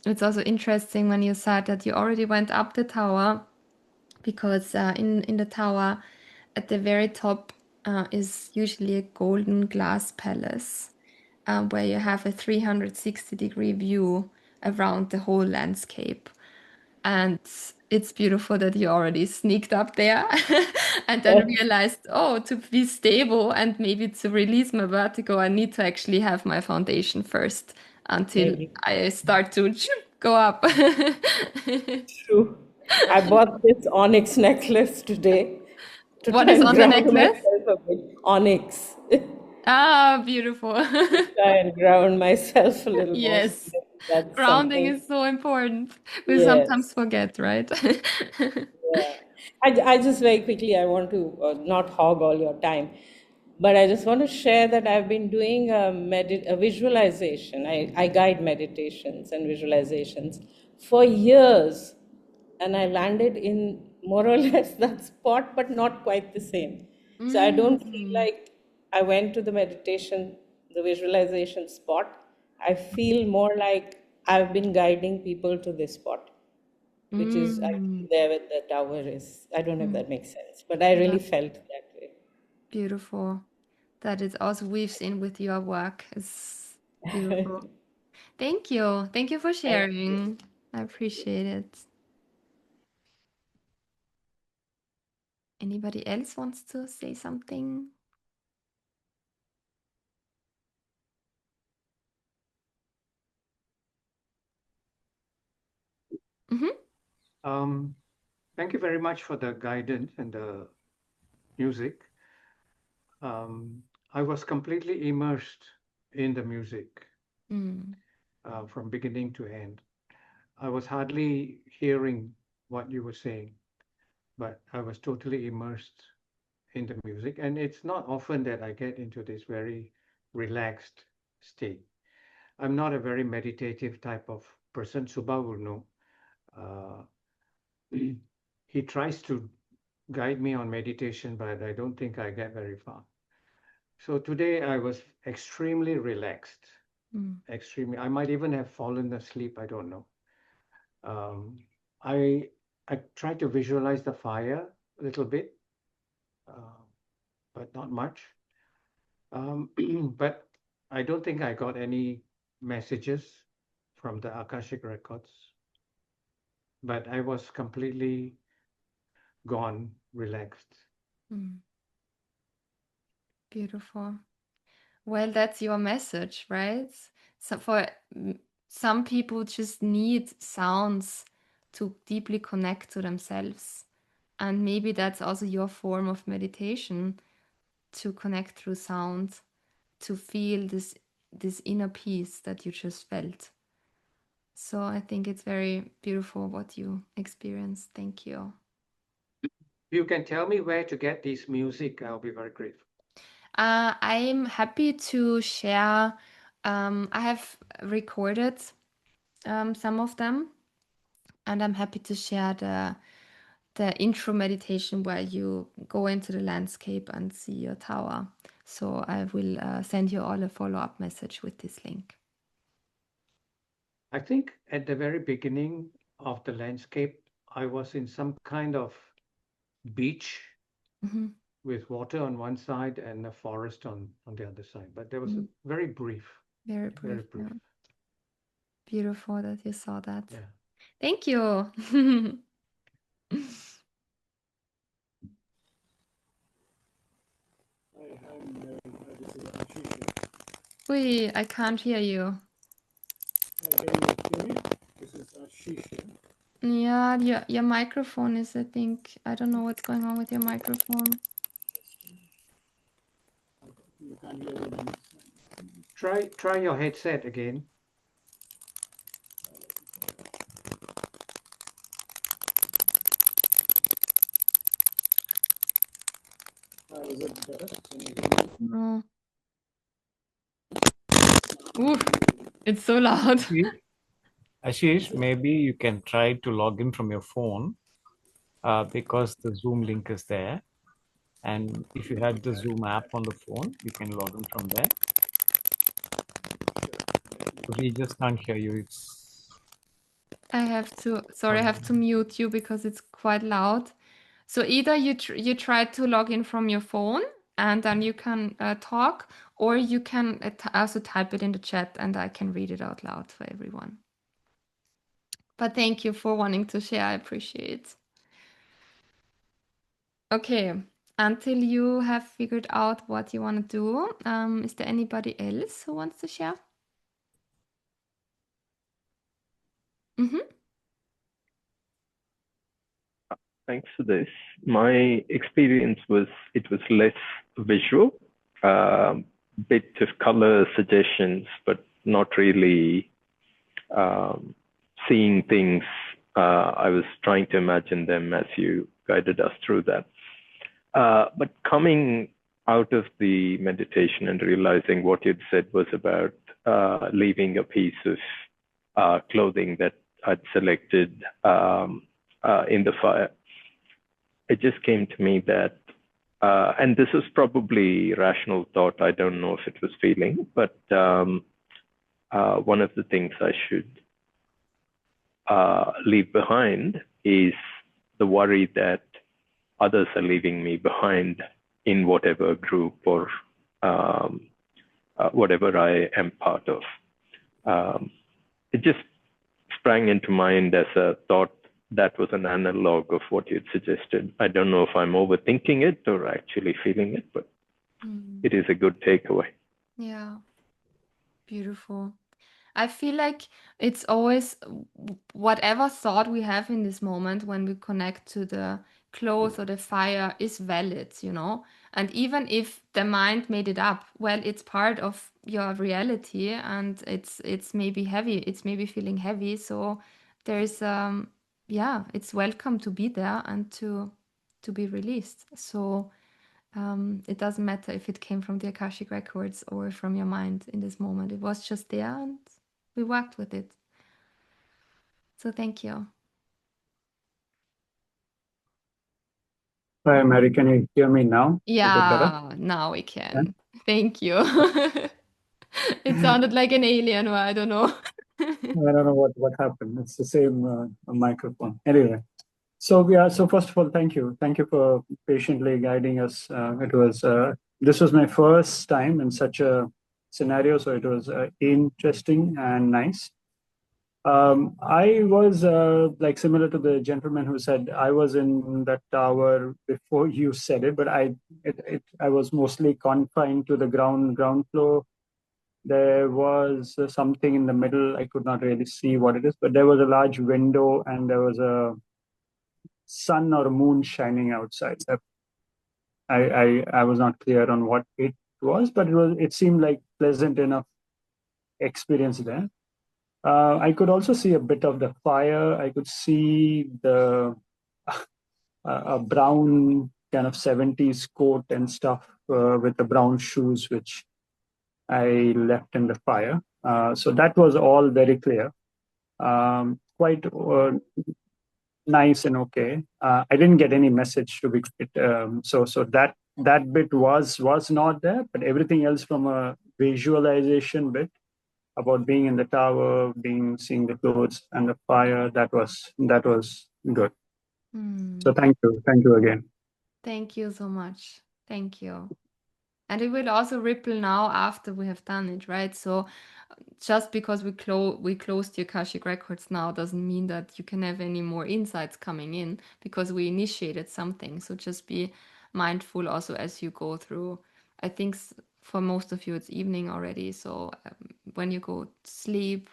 it's also interesting when you said that you already went up the tower, because in the tower at the very top is usually a golden glass palace, where you have a 360-degree view around the whole landscape. And it's beautiful that you already sneaked up there and then realized, oh, to be stable and maybe to release my vertigo, I need to actually have my foundation first until Maybe. I start to go up. True. I bought this onyx necklace today to What try is and on the ground necklace? myself a bit. Onyx. Ah, beautiful. Try and ground myself a little more. So Yes. maybe that's Grounding something. is so important. We sometimes Yes. forget, right? Yeah. I just very quickly, I want to not hog all your time, but I just want to share that I've been doing a visualization. I guide meditations and visualizations for years, and I landed in more or less that spot, but not quite the same. So I don't feel Mm, like I went to the meditation, the visualization spot. I feel more like I've been guiding people to this spot, which is mm, actually there where the tower is. I don't know if mm. that makes sense, but I Yeah, really felt that way. beautiful. That it also weaves in with your work. It's beautiful. Thank you. Thank you for Thank you. sharing. I appreciate it. Anybody else wants to say something? Mm-hmm. Thank you very much for the guidance and the music. Um, I was completely immersed in the music Mm. from beginning to end. I was hardly hearing what you were saying, but I was totally immersed in the music. And it's not often that I get into this very relaxed state. I'm not a very meditative type of person. Subha will know. Uh, he tries to guide me on meditation, but I don't think I get very far. So today I was extremely relaxed, Mm. extremely. I might even have fallen asleep. I don't know. Um, I I tried to visualize the fire a little bit, uh, but not much. Um, but I don't think I got any messages from the Akashic records. But I was completely gone, relaxed. Mm. Beautiful. Well, that's your message, right? So for some people just need sounds to deeply connect to themselves. And maybe that's also your form of meditation, to connect through sound, to feel this inner peace that you just felt. So I think it's very beautiful what you experienced. Thank you. You can tell me where to get this music. I'll be very grateful. I'm happy to share. I have recorded some of them, and I'm happy to share the intro meditation where you go into the landscape and see your tower. So I will send you all a follow-up message with this link. I think at the very beginning of the landscape, I was in some kind of beach Mhm. with water on one side and a forest on the other side. But there was a Mm. very brief, Very very brief. brief. Yeah. Beautiful that you saw that. Yeah. Thank you. Wait, I can't hear you. Yeah, your microphone is, I think, I don't know what's going on with your microphone. Try your headset again. No. Ooh, it's so loud. Ashish, maybe you can try to log in from your phone because the Zoom link is there. And if you have the Zoom app on the phone, you can log in from there. We just can't hear you. I have to mute you because it's quite loud. So either you try to log in from your phone and then you can talk, or you can also type it in the chat and I can read it out loud for everyone. But thank you for wanting to share. I appreciate. Okay, until you have figured out what you want to do, is there anybody else who wants to share? Mm-hmm. Thanks for this. My experience was it was less visual, bit of color suggestions, but not really seeing things. I was trying to imagine them as you guided us through that. But coming out of the meditation and realizing what you'd said was about leaving a piece of clothing that I'd selected in the fire, it just came to me that, and this is probably rational thought, I don't know if it was feeling, but one of the things I should leave behind is the worry that others are leaving me behind in whatever group or whatever I am part of. It just sprang into mind as a thought that was an analog of what you'd suggested. I don't know if I'm overthinking it or actually feeling it, but it is a good takeaway. Yeah, beautiful. I feel like it's always whatever thought we have in this moment when we connect to the clothes or the fire is valid, you know? And even if the mind made it up, well, it's part of your reality and it's maybe heavy, it's maybe feeling heavy. So there's yeah, it's welcome to be there and to be released. So it doesn't matter if it came from the Akashic records or from your mind in this moment. It was just there and we worked with it. So thank you. Hi, Mary, can you hear me now? Is it better? Yeah, now we can. Thank you. It sounded like an alien, or I don't know. I don't know what happened. It's the same microphone. Anyway, so first of all, thank you. Thank you for patiently guiding us. This was my first time in such a scenario, so it was interesting and nice. I was like similar to the gentleman who said I was in that tower before you said it, but I was mostly confined to the ground floor. There was something in the middle. I could not really see what it is, but there was a large window and there was a sun or moon shining outside. I was not clear on what it was, but it seemed like pleasant enough experience there. I could also see a bit of the fire. I could see the a brown kind of 70s coat and stuff with the brown shoes, which I left in the fire. So that was all very clear. Quite nice and okay. I didn't get any message to be so that bit was not there, but everything else from a visualization bit about being in the tower, seeing the clothes and the fire, that was good. So thank you again. Thank you so much. Thank you. And it will also ripple now after we have done it, right? So just because we closed the Akashic records now doesn't mean that you can have any more insights coming in, because we initiated something. So just be mindful also as you go through. I think for most of you it's evening already. So when you go to sleep,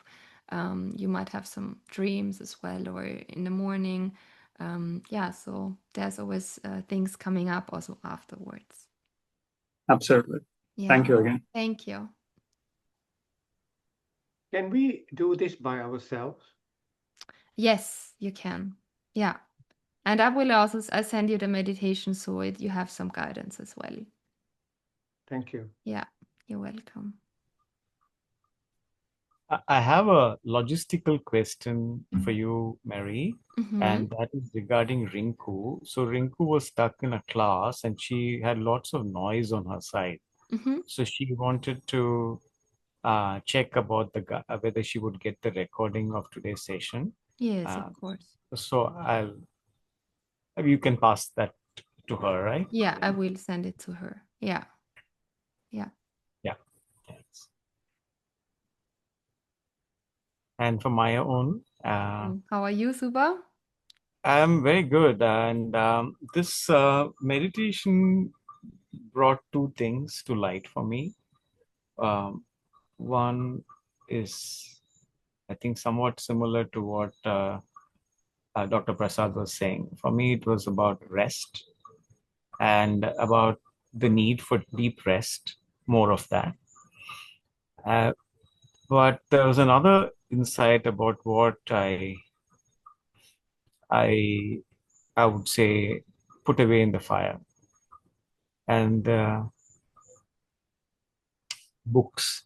you might have some dreams as well, or in the morning. Yeah, so there's always things coming up also afterwards. Absolutely. Yeah. Thank you again. Thank you. Can we do this by ourselves? Yes, you can. Yeah. And I will also I'll send you the meditation so you have some guidance as well. Thank you. Yeah, you're welcome. I have a logistical question for you, Mary, Mm-hmm. and that is regarding Rinku. So Rinku was stuck in a class and she had lots of noise on her side. Mm-hmm. So she wanted to check about whether she would get the recording of today's session. Yes, of course. So you can pass that to her, right? Yeah, I will send it to her. Yeah. Yeah. Thanks. And for my own, How are you, Suba? I'm very good. And this meditation brought two things to light for me. One is, I think, somewhat similar to what Dr. Prasad was saying. For me, it was about rest and about the need for deep rest, more of that. But there was another insight about what I would say put away in the fire, and books.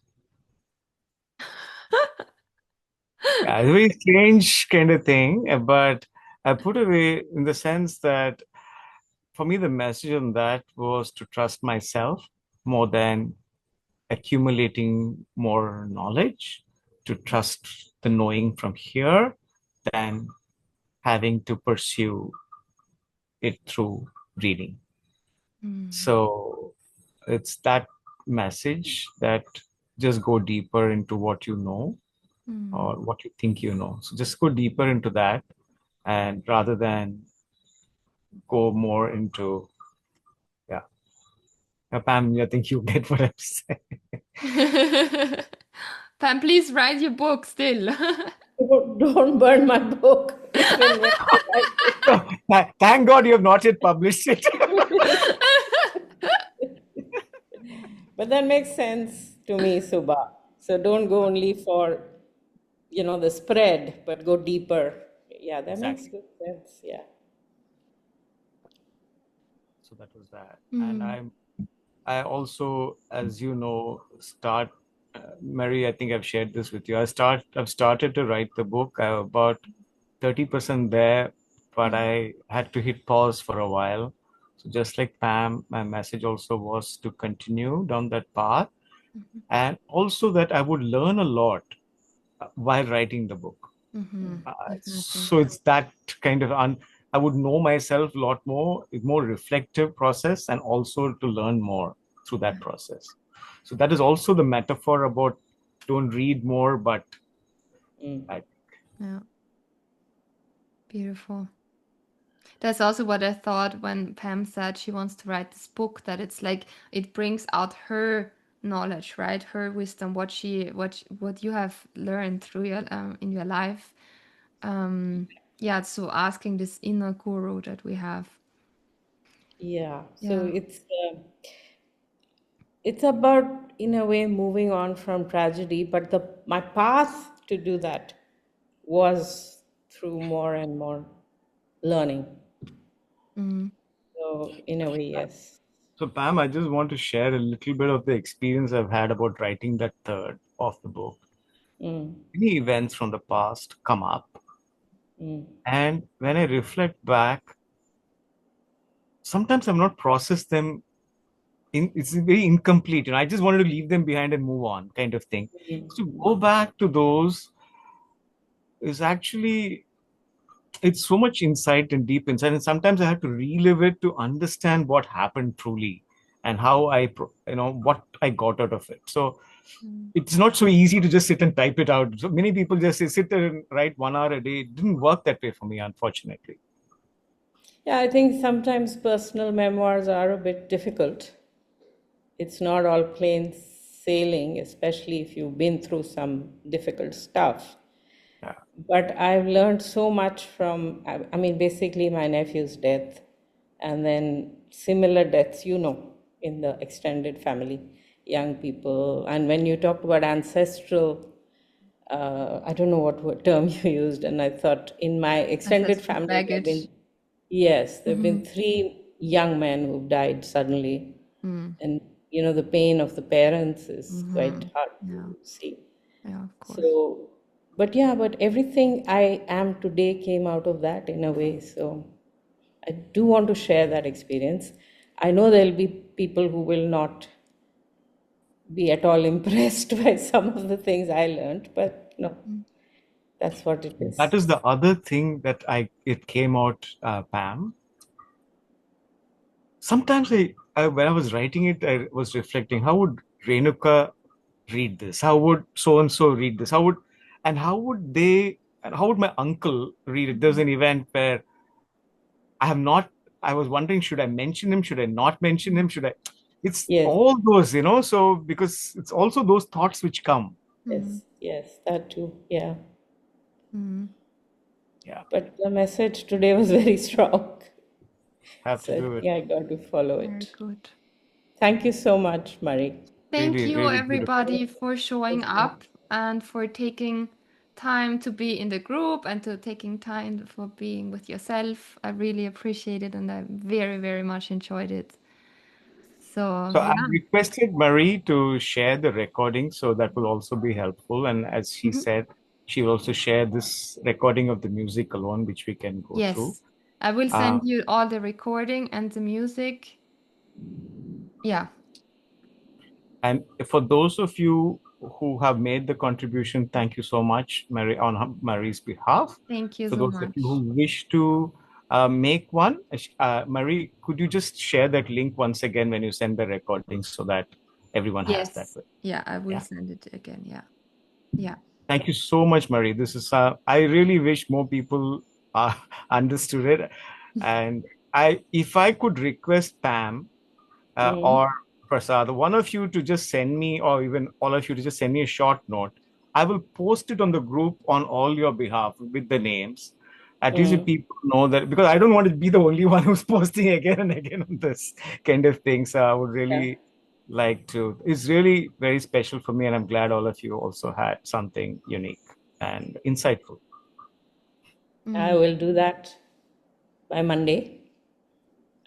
Yeah, it's a very strange kind of thing, but I put away in the sense that for me, the message on that was to trust myself more than accumulating more knowledge, to trust the knowing from here than having to pursue it through reading. So it's that message that just go deeper into what you know or what you think you know. So just go deeper into that, and rather than go more into, yeah. Pam, I think you get what I'm saying. Pam, please write your book still. Don't burn my book. It's been Thank God you have not yet published it. But that makes sense to me, Subha. So don't go only for the spread, but go deeper. Yeah, that makes Exactly. good sense. Yeah. So that was that. And Mm. I also, as you know, Mary, I think I've shared this with you. I've started to write the book. I have about 30% there, but Mm. I had to hit pause for a while. So just like Pam, my message also was to continue down that path, Mhm. and also that I would learn a lot while writing the book. Mhm. Definitely. So it's that kind of I would know myself a lot more reflective process, and also to learn more through that process. So that is also the metaphor about don't read more, but Mm. I, Yeah. Beautiful. That's also what I thought when Pam said she wants to write this book, that it's like it brings out her knowledge, right? Her wisdom, what you have learned through your in your life. Yeah, so asking this inner guru that we have. Yeah. So Yeah. it's about, in a way, moving on from tragedy, but my path to do that was through more and more learning. Mm. So in a way, yes. so Pam, I just want to share a little bit of the experience I've had about writing that third of the book. Mm, Many events from the past come up, mm, and when I reflect back, sometimes I've not processed them. It's very incomplete, and I just wanted to leave them behind and move on, kind of thing. mm. So go back to those is actually, it's so much insight and deep insight, and sometimes I have to relive it to understand what happened truly, and how what I got out of it. So Mm. it's not so easy to just sit and type it out. So many people just say, sit there and write 1 hour a day. It didn't work that way for me, unfortunately. Yeah, I think sometimes personal memoirs are a bit difficult. It's not all plain sailing, especially if you've been through some difficult stuff. Yeah. But I've learned so much from, I mean, basically my nephew's death and then similar deaths, in the extended family, young people. And when you talked about ancestral, I don't know what term you used, and I thought in my extended Ancestral family, baggage. there have been Mm-hmm. 3 young men who've died suddenly. Mm. And, the pain of the parents is Mm-hmm. quite hard to Yeah. see. Yeah, of course. So, but everything I am today came out of that in a way. So I do want to share that experience. I know there'll be people who will not be at all impressed by some of the things I learned, but no, Mm. that's what it That is. is the other thing that it came out, Pam. Sometimes when I was writing it, I was reflecting, how would Renuka read this? How would so and so read this? And how would my uncle read it? There's an event where I have not, I was wondering, should I mention him? Should I not mention him? It's Yes, all those, so because it's also those thoughts which come. Mm. yes, that too. Yeah. Mm. Yeah, But the message today was very strong. have to So I do it. think I got to follow Very it. good. Thank you so much, Marie. Thank Really, you, really beautiful. everybody, for showing up and for taking time to be in the group and to taking time for being with yourself. I really appreciate it and I very, very much enjoyed it. So, So I yeah. requested Marie to share the recording, so that will also be helpful. And as she Mhm. said, she will also share this recording of the music alone, which we can go through. Yes, I will Uh, send you all the recording and the music. Yeah. and for those of you who have made the contribution, thank you so much, Mary, on Marie's behalf. Thank you For so those of you much. who wish to make one, Marie, could you just share that link once again when you send the recording, so that everyone has that? Yes. Yeah, I will Yeah. send it again. Yeah. Yeah. Thank you so much, Marie. This is, I really wish more people understood it. And if I could request Pam Mm, or Prasad, one of you to just send me, or even all of you to just send me a short note, I will post it on the group on all your behalf with the names. At least if mm, people know that, because I don't want to be the only one who's posting again and again on this kind of thing. So I would yeah. really like to. It's really very special for me, and I'm glad all of you also had something unique. and insightful. I will do that by Monday.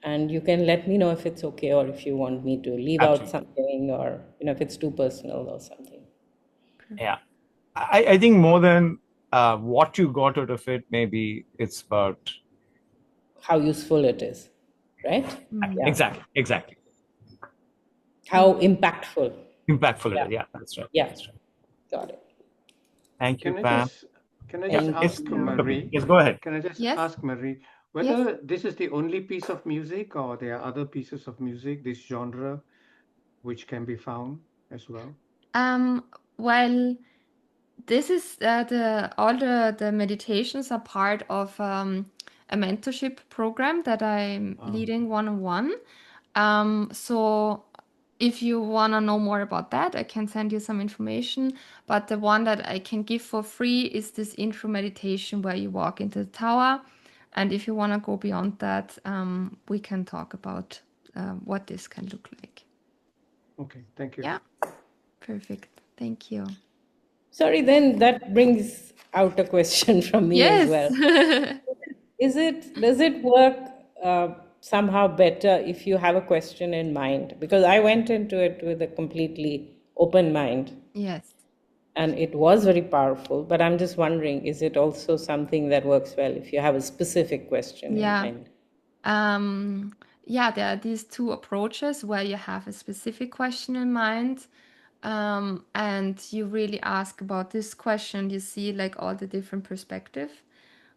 And you can let me know if it's okay or if you want me to leave out Absolutely. something, or if it's too personal or something. Yeah. I think more than what you got out of it, maybe it's about How useful it is, right? Yeah. exactly How impactful. impactful it Yeah. is. Yeah, that's right. Yeah. That's right. Got it. Thank you, Can I Pam. just can I Yeah. just Thank Yes, ask you. Dr. P. Marie? Yes, go ahead. Can I just Yes. ask Marie Yes. whether this is the only piece of music or there are other pieces of music, this genre, which can be found as well? Well, this is all the meditations are part of a mentorship program that I'm leading one-on-one. So if you want to know more about that, I can send you some information. But the one that I can give for free is this intro meditation where you walk into the tower. And if you want to go beyond that, we can talk about what this can look like. Okay, thank you. Yeah, perfect. Thank you. Sorry, then that brings out a question from me as well. Yes. Does it work somehow better if you have a question in mind? Because I went into it with a completely open mind Yes. and it was very powerful, but I'm just wondering, is it also something that works well if you have a specific question in Yeah. mind? Yeah, there are these two approaches where you have a specific question in mind, and you really ask about this question. You see like all the different perspective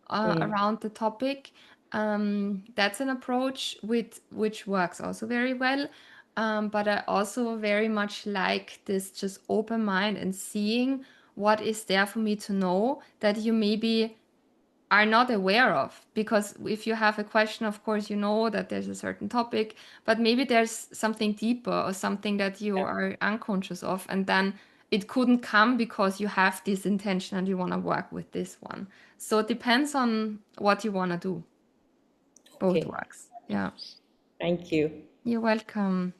around the topic. That's an approach which works also very well. But I also very much like this just open mind and seeing what is there for me to know that you maybe are not aware of. Because if you have a question, of course, you know that there's a certain topic, but maybe there's something deeper or something that you Yeah. are unconscious of, and then it couldn't come because you have this intention and you want to work with this one. So it depends on what you want to do. Both Okay. works. Yeah. Thank you. You're welcome.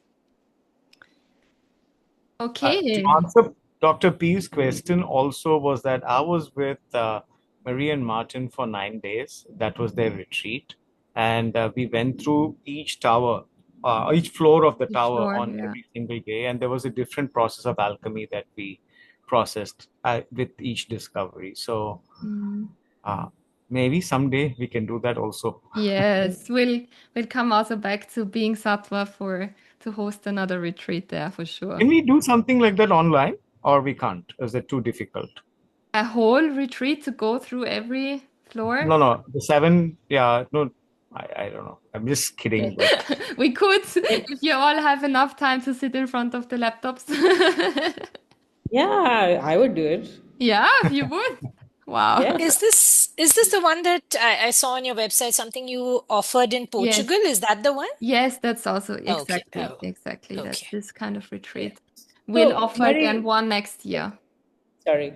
To Okay. answer Dr. P's question also was that I was with Marie and Martin for 9 days. That was their retreat. And we went through each tower, each floor of the tower Sure. on Yeah. every single day. And there was a different process of alchemy that we processed with each discovery. So maybe someday we can do that also. Yes. We'll come also back to being Sattva to host another retreat there for sure. Can we do something like that online or we can't? Is it too difficult? A whole retreat to go through every floor? No, the seven, yeah, no, I don't know. I'm just kidding, but We could, if you all have enough time to sit in front of the laptops. Yeah, I would do it. Yeah, you would. Wow. Yes. Is this the one that I saw on your website, something you offered in Yes. Portugal? Is that the one? Yes, that's also Okay. exactly. That's Okay. this kind of Yeah. retreat. We'll offer again Marie, one next year. sorry.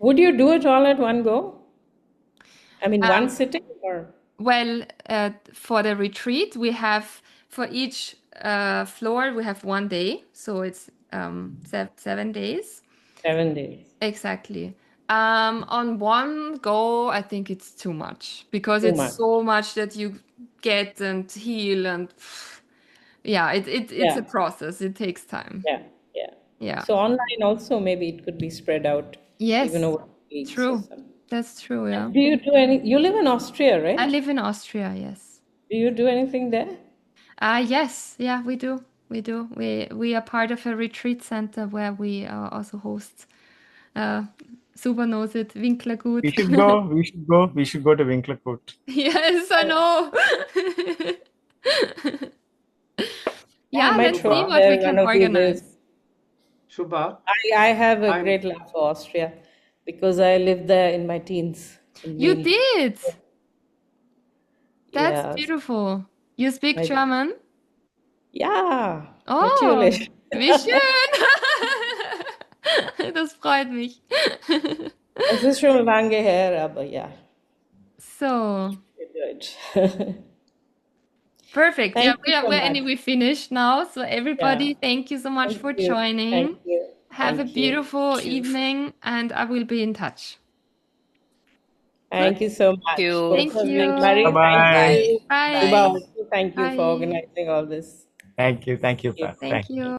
Would you do it all at one go? I mean, one sitting or? Well, for the retreat, we have for each floor we have 1 day, so it's 7 days. 7 days. Exactly. On one go, I think it's too much because Too it's much. so much that you get and heal and yeah, it's Yeah. a process. It takes time. Yeah. Yeah. Yeah. So online also, maybe it could be spread out even Yes, over weeks or true. something. That's true, yeah. Do you do you live in Austria, I right? live in Austria, yes. Do you do anything there? Yes, yeah, we do. We do. We are part of a retreat center where we also host super knows it, Winklergut. we should go. We should go. We should go to Winklerkut. Yes, I know. Yeah, I Yeah, might let's show see up what we there can one of these days. organize. Subha, I have a I'm great love for Austria because I lived there in my teens in You Wien. did. That's Yes. beautiful. You speak My, German? ja, Oh, natürlich. wie schön. Das freut mich. Es ist schon lange her, aber ja, So, Deutsch. perfect. Yeah, Thank you so we're much. anyway finished now. So Yeah. everybody, thank you so much Thank for you. joining. Thank you. Have a Thank you. beautiful Thank you. evening, and I will be in touch. Thank you so much, you. both Thank of you. you. Marie, thank Bye-bye. you. Bye. Shubha, also thank you for Bye. organizing all this. Thank you. Thank you, Thank you. Pat. Thank Thank you. you.